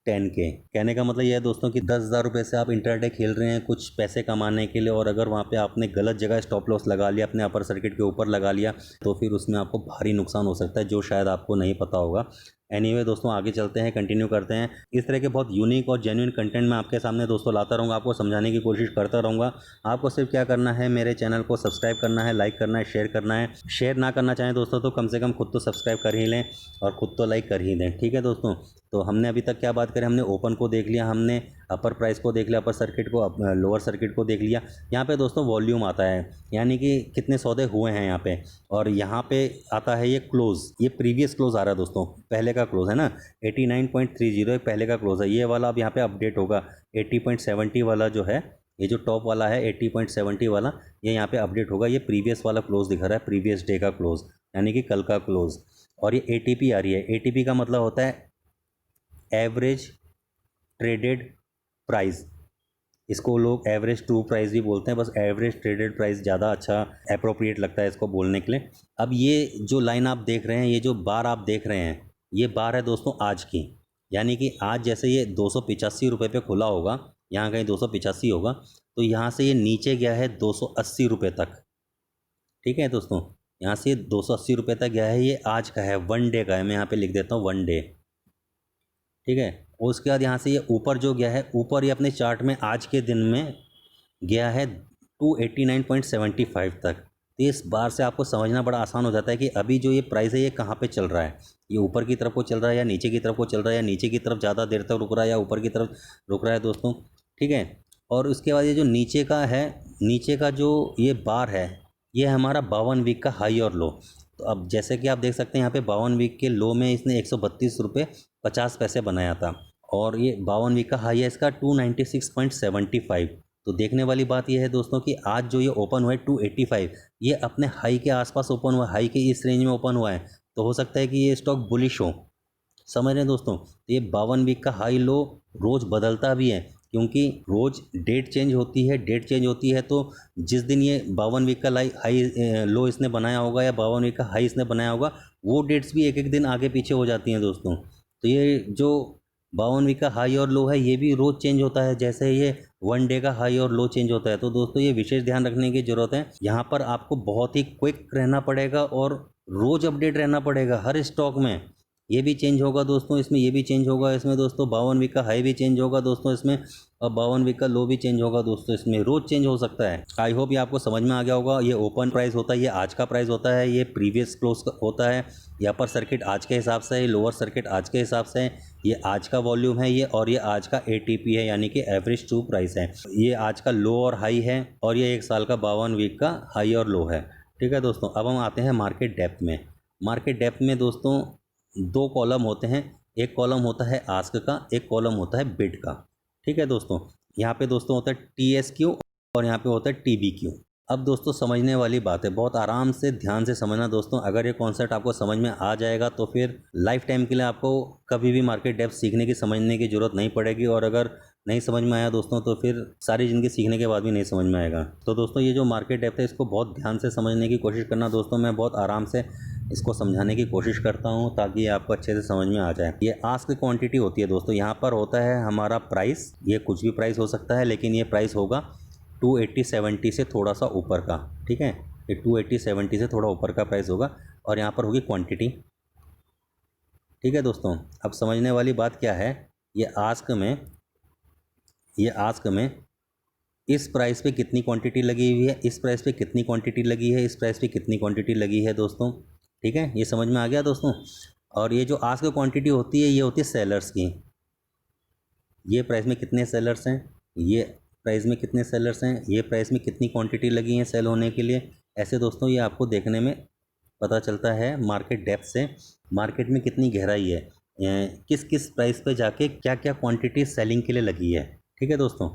A: 10K। कहने का मतलब यह है दोस्तों कि 10,000 रुपये से आप इंटरडे खेल रहे हैं कुछ पैसे कमाने के लिए, और अगर वहाँ पे आपने गलत जगह स्टॉप लॉस लगा लिया, अपने अपर सर्किट के ऊपर लगा लिया, तो फिर उसमें आपको भारी नुकसान हो सकता है, जो शायद आपको नहीं पता होगा। एनीवे दोस्तों, आगे चलते हैं, कंटिन्यू करते हैं। इस तरह के बहुत यूनिक और जेन्युइन कंटेंट मैं आपके सामने दोस्तों लाता रहूँगा, आपको समझाने की कोशिश करता रहूँगा। आपको सिर्फ क्या करना है, मेरे चैनल को सब्सक्राइब करना है, लाइक करना है, शेयर करना है। शेयर ना करना चाहें दोस्तों तो कम से कम खुद तो सब्सक्राइब कर ही लें और खुद तो लाइक कर ही दें, ठीक है दोस्तों। तो हमने अभी तक क्या बात करें, हमने ओपन को देख लिया, हमने अपर प्राइस को देख लिया, अपर सर्किट को, लोअर सर्किट को देख लिया। यहाँ पे दोस्तों वॉल्यूम आता है, यानी कि कितने सौदे हुए हैं यहाँ पे, और यहाँ पे आता है ये क्लोज, ये प्रीवियस क्लोज आ रहा है दोस्तों, पहले का क्लोज है ना, 89.30 पहले का क्लोज है। ये वाला अब यहाँ पे अपडेट होगा, 80.70 वाला जो है, ये जो टॉप वाला है 80.70 वाला, ये यहाँ पे अपडेट होगा। ये प्रीवियस वाला क्लोज दिखा रहा है, प्रीवियस डे का क्लोज, यानी कि कल का क्लोज। और ये ATP आ रही है, ATP का मतलब होता है एवरेज ट्रेडेड प्राइस, इसको लोग एवरेज टू प्राइस भी बोलते हैं, बस एवरेज ट्रेडेड प्राइस ज़्यादा अच्छा अप्रोप्रिएट लगता है इसको बोलने के लिए। अब ये जो लाइन आप देख रहे हैं, ये जो बार आप देख रहे हैं, ये बार है दोस्तों आज की, यानी कि आज जैसे ये 285 रुपये पे खुला होगा, यहाँ कहीं 285 होगा, तो यहाँ से ये नीचे गया है 280 रुपये तक, ठीक है दोस्तों। यहाँ से 280 रुपये तक गया है, ये आज का है, 1 डे का है, मैं यहाँ पे लिख देता हूँ 1 डे, ठीक है। और उसके बाद यहाँ से ये ऊपर जो गया है, ऊपर ये अपने चार्ट में आज के दिन में गया है 289.75 तक। तो इस बार से आपको समझना बड़ा आसान हो जाता है कि अभी जो ये प्राइस है ये कहाँ पे चल रहा है, ये ऊपर की तरफ को चल रहा है या नीचे की तरफ को चल रहा है, या नीचे की तरफ ज़्यादा देर तक रुक रहा है या ऊपर की तरफ रुक रहा है दोस्तों, ठीक है। और उसके बाद ये जो नीचे का है, नीचे का जो ये बार है, ये हमारा 52 वीक का हाई और लो। तो अब जैसे कि आप देख सकते हैं यहाँ पे 52 वीक के लो में इसने 132 रुपये 50 पैसे बनाया था, और ये 52 वीक का हाई है इसका 296.75। तो देखने वाली बात यह है दोस्तों कि आज जो ये ओपन हुआ है 285, ये अपने हाई के आसपास ओपन हुआ है, हाई के इस रेंज में ओपन हुआ है, तो हो सकता है कि ये स्टॉक बुलिश हो, समझ रहे हैं दोस्तों। तो ये 52 वीक का हाई लो रोज़ बदलता भी है, क्योंकि रोज़ डेट चेंज होती है, डेट चेंज होती है, तो जिस दिन ये 52 वीक का हाई लो इसने बनाया होगा या 52 वीक का हाई इसने बनाया होगा, वो डेट्स भी एक एक दिन आगे पीछे हो जाती हैं दोस्तों। तो ये जो 52 वीक का हाई और लो है, ये भी रोज़ चेंज होता है, जैसे ये 1 डे का हाई और लो चेंज होता है। तो दोस्तों ये विशेष ध्यान रखने की ज़रूरत है, यहाँ पर आपको बहुत ही क्विक रहना पड़ेगा और रोज़ अपडेट रहना पड़ेगा हर स्टॉक में। ये भी चेंज होगा दोस्तों इसमें, ये भी चेंज होगा इसमें दोस्तों, 52 वीक का हाई भी चेंज होगा दोस्तों इसमें, और 52 वीक का लो भी चेंज होगा दोस्तों इसमें, रोज़ चेंज हो सकता है। आई होप ये आपको समझ में आ गया होगा। ये ओपन प्राइस होता है, ये आज का प्राइस होता है, ये प्रीवियस क्लोज होता है, ये अपर सर्किट आज के हिसाब से है, लोअर सर्किट आज के हिसाब से है, ये आज का वॉल्यूम है ये, और ये आज का ATP है, यानी कि एवरेज टू प्राइस है। ये आज का लो और हाई है, और ये 1 साल का 52 वीक का हाई और लो है, ठीक है दोस्तों। अब हम आते हैं मार्केट डेप्थ में। मार्केट डेप्थ में दोस्तों 2 कॉलम होते हैं, एक कॉलम होता है आस्क का, एक कॉलम होता है बिड का, ठीक है दोस्तों। यहाँ पे दोस्तों होता है TSQ और यहाँ पे होता है TBQ। अब दोस्तों समझने वाली बात है, बहुत आराम से ध्यान से समझना दोस्तों। अगर ये कॉन्सेप्ट आपको समझ में आ जाएगा तो फिर लाइफ टाइम के लिए आपको कभी भी मार्केट डेप्थ सीखने की समझने की ज़रूरत नहीं पड़ेगी, और अगर नहीं समझ में आया दोस्तों तो फिर सारी ज़िंदगी सीखने के बाद भी नहीं समझ में आएगा। तो दोस्तों ये जो मार्केट डेप्थ है इसको बहुत ध्यान से समझने की कोशिश करना दोस्तों। मैं बहुत आराम से इसको समझाने की कोशिश करता हूँ ताकि ये आपको अच्छे से समझ में आ जाए। ये आस्क क्वांटिटी होती है दोस्तों, यहाँ पर होता है हमारा प्राइस, ये कुछ भी प्राइस हो सकता है, लेकिन ये प्राइस होगा 280-70 से थोड़ा सा ऊपर का, ठीक है। ये 280-70 से थोड़ा ऊपर का प्राइस होगा, और यहाँ पर होगी क्वांटिटी, ठीक है दोस्तों। अब समझने वाली बात क्या है, ये आस्क में इस प्राइस पे कितनी क्वांटिटी लगी हुई है, इस प्राइस पे कितनी क्वांटिटी लगी है, इस प्राइस पे कितनी क्वांटिटी लगी है दोस्तों। ठीक है, ये समझ में आ गया दोस्तों। और ये जो आस्क क्वांटिटी होती है ये होती है सेलर्स की। ये प्राइस में कितने सेलर्स हैं, ये प्राइस में कितने सेलर्स हैं, ये प्राइस में कितनी क्वांटिटी लगी है सेल होने के लिए। ऐसे दोस्तों ये आपको देखने में पता चलता है मार्केट डेप्थ से, मार्केट में कितनी गहराई है, किस किस प्राइस पे जाके क्या क्या क्वांटिटी सेलिंग के लिए लगी है। ठीक है दोस्तों।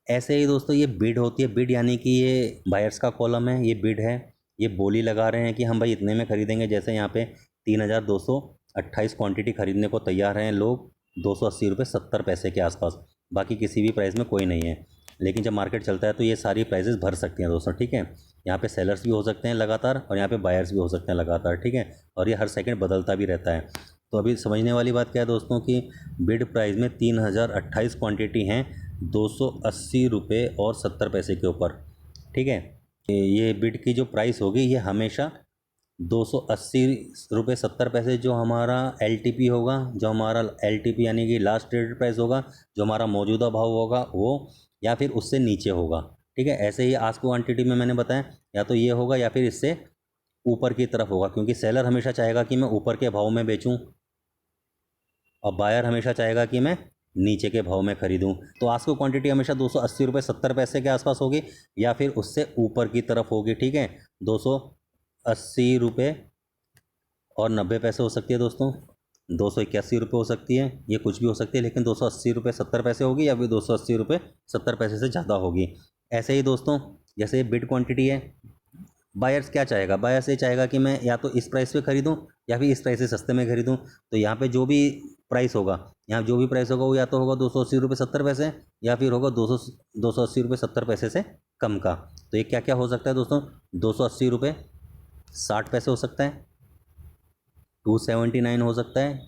A: ऐसे ही दोस्तों ये बिड होती है, बिड यानी कि ये बायर्स का कॉलम है, ये बिड है, ये बोली लगा रहे हैं कि हम भाई इतने में खरीदेंगे। जैसे यहाँ पे 3228 क्वांटिटी खरीदने को तैयार हैं लोग, 280 रुपये 70 पैसे के आसपास, बाकी किसी भी प्राइस में कोई नहीं है। लेकिन जब मार्केट चलता है तो ये सारी प्राइसेस भर सकती हैं दोस्तों। ठीक है, यहाँ पे सेलर्स भी हो सकते हैं लगातार और यहाँ पे बायर्स भी हो सकते हैं लगातार। ठीक है, और ये हर सेकंड बदलता भी रहता है। तो अभी समझने वाली बात क्या है दोस्तों कि बिड प्राइस में 3028 क्वांटिटी हैं 280 रुपये और 70 पैसे के ऊपर। ठीक है, ये बिड की जो प्राइस होगी ये हमेशा 280 रुपये 70 पैसे जो हमारा LTP होगा, जो हमारा LTP यानी कि लास्ट ट्रेडेड प्राइस होगा, जो हमारा मौजूदा भाव होगा वो, या फिर उससे नीचे होगा। ठीक है, ऐसे ही आस्क क्वांटिटी में मैंने बताया या तो ये होगा या फिर इससे ऊपर की तरफ होगा, क्योंकि सेलर हमेशा चाहेगा कि मैं ऊपर के भाव में बेचूं और बायर हमेशा चाहेगा कि मैं नीचे के भाव में खरीदूं। तो आस्क क्वांटिटी हमेशा 280 रुपये 70 पैसे के आसपास होगी या फिर उससे ऊपर की तरफ होगी। ठीक है, 280 रुपये और 90 पैसे हो सकती है दोस्तों, 281 रुपये हो सकती है, ये कुछ भी हो सकती है, लेकिन 280 रुपये 70 पैसे होगी या फिर 280 रुपये 70 पैसे से ज़्यादा होगी। ऐसे ही दोस्तों जैसे बिड क्वांटिटी है, बायर्स क्या चाहेगा, बायर्स ये चाहेगा कि मैं या तो इस प्राइस पे खरीदूं या फिर इस प्राइस से सस्ते में खरीदूं। तो यहाँ पे जो भी प्राइस होगा, यहाँ जो भी प्राइस होगा वो या तो होगा 280 रुपये 70 पैसे या फिर होगा 280 रुपये 70 पैसे से कम का। तो ये क्या क्या हो सकता है दोस्तों, 280 रुपये 60 पैसे हो सकता है, 279 हो सकता है,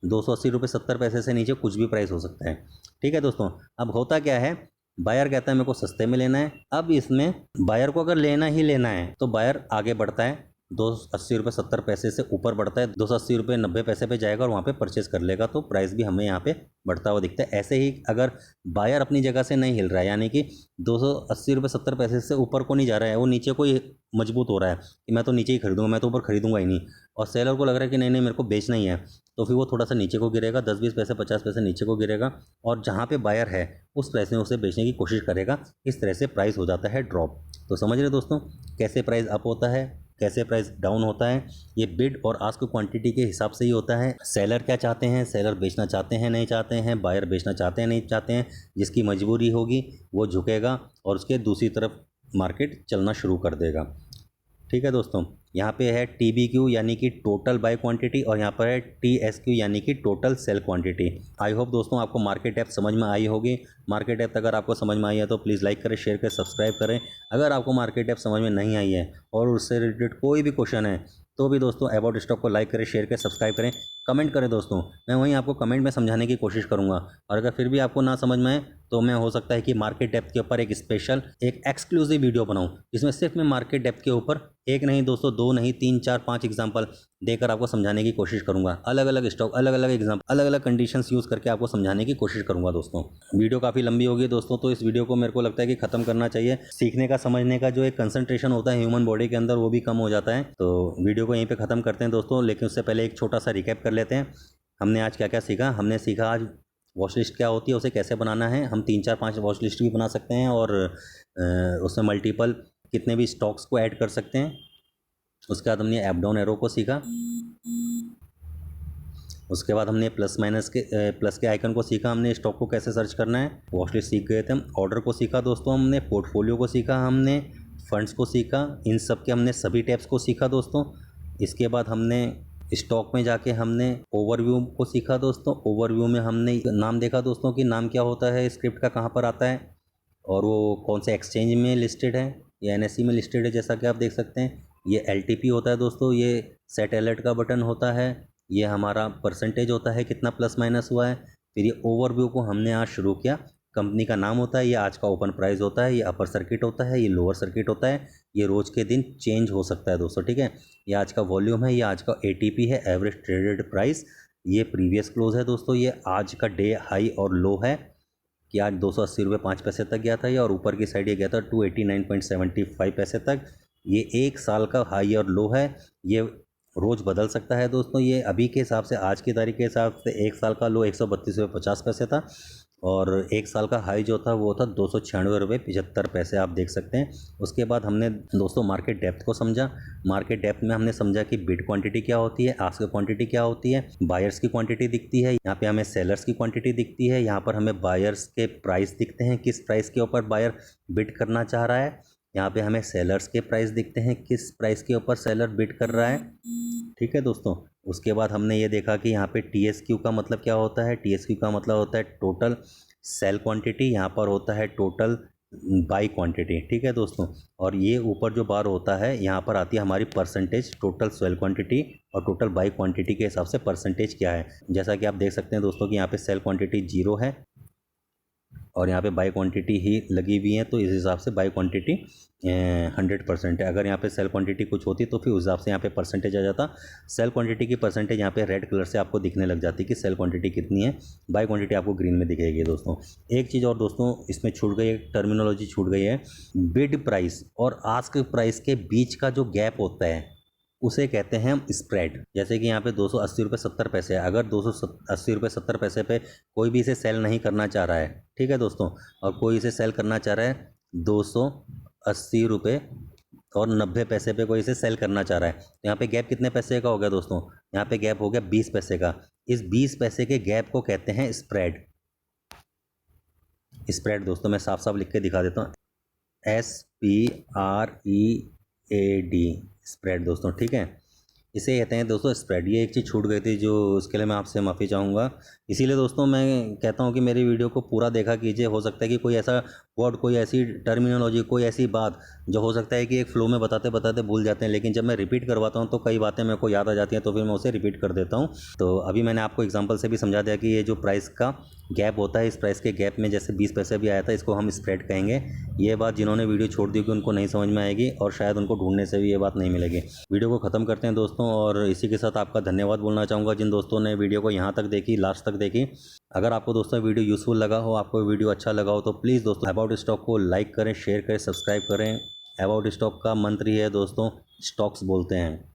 A: 280 रुपये 70 पैसे से नीचे कुछ भी प्राइस हो सकता है। ठीक है दोस्तों। अब होता क्या है, बायर कहता है मेरे को सस्ते में लेना है। अब इसमें बायर को अगर लेना ही लेना है तो बायर आगे बढ़ता है, 280 रुपये 70 पैसे से ऊपर बढ़ता है, 280 रुपये 90 पैसे पे जाएगा और वहाँ पे परचेज कर लेगा, तो प्राइस भी हमें यहाँ पे बढ़ता हुआ दिखता है। ऐसे ही अगर बायर अपनी जगह से नहीं हिल रहा है, यानी कि 280 रुपये 70 पैसे से ऊपर को नहीं जा रहा है, वो नीचे को ही मजबूत हो रहा है कि मैं तो नीचे ही खरीदूंगा, मैं तो ऊपर खरीदूंगा ही नहीं, और सेलर को लग रहा है कि नहीं नहीं मेरे को बेचना ही है, तो फिर वो थोड़ा सा नीचे को गिरेगा, 10-20 पैसे 50 पैसे नीचे को गिरेगा, और जहाँ पे बायर है उस प्राइस में उसे बेचने की कोशिश करेगा। इस तरह से प्राइस हो जाता है ड्रॉप। तो समझ रहे दोस्तों कैसे प्राइस अप होता है, कैसे प्राइस डाउन होता है। ये बिड और आस्क क्वांटिटी के हिसाब से ही होता है। सेलर क्या चाहते हैं, सेलर बेचना चाहते हैं नहीं चाहते हैं, बायर बेचना चाहते हैं नहीं चाहते हैं, जिसकी मजबूरी होगी वो झुकेगा और उसके दूसरी तरफ मार्केट चलना शुरू कर देगा। ठीक है दोस्तों, यहाँ पे है TBQ यानी कि टोटल बाय क्वांटिटी और यहाँ पर है TSQ यानी कि total sale quantity. I hope दोस्तों आपको मार्केट डेप्थ समझ में आई होगी। मार्केट डेप्थ अगर आपको समझ में आई है तो प्लीज़ लाइक करें, शेयर करें, सब्सक्राइब करें। अगर आपको मार्केट डेप्थ समझ में नहीं आई है और उससे रिलेटेड कोई भी क्वेश्चन है तो भी दोस्तों अबाउट स्टॉक को लाइक करें, शेयर करें, सब्सक्राइब करें, कमेंट करें दोस्तों। मैं वहीं आपको कमेंट में समझाने की कोशिश करूँगा। और अगर फिर भी आपको ना समझ में आए तो मैं हो सकता है कि मार्केट डेप्थ के ऊपर एक स्पेशल एक एक्सक्लूसिव वीडियो बनाऊं, जिसमें सिर्फ मैं मार्केट डेप्थ के ऊपर एक नहीं दोस्तों, 2 नहीं 3 4 5 एग्जांपल देकर आपको समझाने की कोशिश करूंगा। अलग अलग स्टॉक, अलग अलग एग्जाम्पल, अलग अलग कंडीशंस यूज़ करके आपको समझाने की कोशिश करूंगा दोस्तों। वीडियो काफ़ी लंबी होगी दोस्तों, तो इस वीडियो को मेरे को लगता है कि ख़त्म करना चाहिए। सीखने का, समझने का जो एक कंसंट्रेशन होता है ह्यूमन बॉडी के अंदर वो भी कम हो जाता है। तो वीडियो को यहीं पर ख़त्म करते हैं दोस्तों, लेकिन उससे पहले एक छोटा सा रिकैप कर लेते हैं। हमने आज क्या क्या सीखा। हमने सीखा आज वॉच लिस्ट क्या होती है, उसे कैसे बनाना है। हम 3 4 5 वॉच लिस्ट भी बना सकते हैं और उसमें मल्टीपल कितने भी स्टॉक्स को ऐड कर सकते हैं। उसके बाद हमने अप डाउन एरो को सीखा। उसके बाद हमने प्लस के आइकन को सीखा। हमने स्टॉक को कैसे सर्च करना है। वॉच लिस्ट सीख गए थे हम। ऑर्डर को सीखा दोस्तों हमने। पोर्टफोलियो को सीखा हमने। फंड्स को सीखा। इन सब के हमने सभी टैब्स को सीखा दोस्तों। इसके बाद हमने स्टॉक में जाके हमने ओवरव्यू को सीखा दोस्तों। ओवरव्यू में हमने नाम देखा दोस्तों कि नाम क्या होता है, स्क्रिप्ट का कहाँ पर आता है और वो कौन से एक्सचेंज में लिस्टेड है या NSE में लिस्टेड है, जैसा कि आप देख सकते हैं। ये LTP होता है दोस्तों। ये सेट अलर्ट का बटन होता है। ये हमारा परसेंटेज होता है कितना प्लस माइनस हुआ है। फिर ये ओवरव्यू को हमने आज शुरू किया। कंपनी का नाम होता है, ये आज का ओपन प्राइस होता है, ये अपर सर्किट होता है, ये लोअर सर्किट होता है, ये रोज़ के दिन चेंज हो सकता है दोस्तों। ठीक है, ये आज का वॉल्यूम है, ये आज का ATP है, एवरेज ट्रेडेड प्राइस। ये प्रीवियस क्लोज है दोस्तों, ये आज का डे हाई और लो है। कि आज 280 रुपये 5 पैसे तक गया था ये, और ऊपर की साइड ये गया था 289.75 पैसे तक। ये 1 साल का हाई और लो है, ये रोज़ बदल सकता है दोस्तों। ये अभी के हिसाब से, आज की तारीख के हिसाब से 1 साल का लो 132 रुपये 50 पैसे था, और 1 साल का हाई जो था वो था 296 रुपये 75 पैसे, आप देख सकते हैं। उसके बाद हमने दोस्तों मार्केट डेप्थ को समझा। मार्केट डेप्थ में हमने समझा कि बिड क्वांटिटी क्या होती है, आस्क क्वांटिटी क्या होती है, बायर्स की क्वांटिटी दिखती है, यहाँ पे हमें सेलर्स की क्वांटिटी दिखती है, यहाँ पर हमें बायर्स के प्राइस दिखते हैं, किस प्राइस के ऊपर बायर बिड करना चाह रहा है, यहाँ पे हमें सेलर्स के प्राइस दिखते हैं, किस प्राइस के ऊपर सेलर बिड कर रहा है। ठीक है दोस्तों। उसके बाद हमने ये देखा कि यहाँ पे TSQ का मतलब क्या होता है। TSQ का मतलब होता है टोटल सेल क्वांटिटी, यहाँ पर होता है टोटल बाई क्वांटिटी। ठीक है दोस्तों। और ये ऊपर जो बार होता है यहाँ पर आती है हमारी परसेंटेज, टोटल सेल क्वांटिटी और टोटल बाई क्वांटिटी के हिसाब से परसेंटेज क्या है। जैसा कि आप देख सकते हैं दोस्तों कि यहाँ पे सेल क्वांटिटी 0 है और यहाँ पे बाई क्वांटिटी ही लगी हुई है, तो इस हिसाब से बाई क्वांटिटी 100% है। अगर यहाँ पे सेल क्वांटिटी कुछ होती तो फिर उस हिसाब से यहाँ पे परसेंटेज आ जाता। सेल क्वांटिटी की परसेंटेज यहाँ पे रेड कलर से आपको दिखने लग जाती कि सेल क्वांटिटी कितनी है, बाई क्वांटिटी आपको ग्रीन में दिखेगी दोस्तों। एक चीज़ और दोस्तों इसमें छूट गई है, टर्मिनोलॉजी छूट गई है। बिड प्राइस और आस्क प्राइस के बीच का जो गैप होता है उसे कहते हैं हम स्प्रेड। जैसे कि यहाँ पे 280 रुपये 70 पैसे है, अगर 280 रुपये 70 पैसे पे कोई भी इसे सेल नहीं करना चाह रहा है, ठीक है दोस्तों, और कोई इसे सेल करना चाह रहा है 280 रुपये और 90 पैसे पे कोई इसे सेल करना चाह रहा है, तो यहाँ पे गैप कितने पैसे का हो गया दोस्तों, यहाँ पे गैप हो गया 20 पैसे का। इस 20 पैसे के गैप को कहते हैं स्प्रेड। स्प्रेड दोस्तों मैं साफ साफ लिख के दिखा देता हूँ, SPREAD, स्प्रेड दोस्तों। ठीक है, इसे कहते हैं दोस्तों स्प्रेड। ये एक चीज़ छूट गई थी जो उसके लिए मैं आपसे माफ़ी चाहूँगा। इसीलिए दोस्तों मैं कहता हूँ कि मेरी वीडियो को पूरा देखा कीजिए। हो सकता है कि कोई ऐसा वर्ड, कोई ऐसी टर्मिनोलॉजी, कोई ऐसी बात जो हो सकता है कि एक फ्लो में बताते बताते भूल जाते हैं, लेकिन जब मैं रिपीट करवाता हूँ तो कई बातें मेरे को याद आ जाती हैं, तो फिर मैं उसे रिपीट कर देता हूँ। तो अभी मैंने आपको एग्जाम्पल से भी समझा दिया कि ये जो प्राइस का गैप होता है, इस प्राइस के गैप में जैसे 20 पैसे भी आया था, इसको हम स्प्रेड कहेंगे। ये बात जिन्होंने वीडियो छोड़ दी कि उनको नहीं समझ में आएगी, और शायद उनको ढूंढने से भी ये बात नहीं मिलेगी। वीडियो को ख़त्म करते हैं दोस्तों, और इसी के साथ आपका धन्यवाद बोलना चाहूँगा जिन दोस्तों ने वीडियो को यहाँ तक देखी, लास्ट तक देखी। अगर आपको दोस्तों वीडियो यूज़फुल लगा हो, आपको वीडियो अच्छा लगा हो, तो प्लीज़ दोस्तों अबाउट स्टॉक को लाइक करें, शेयर करें, सब्सक्राइब करें। अबाउट स्टॉक का मंत्र ही है दोस्तों, स्टॉक्स बोलते हैं।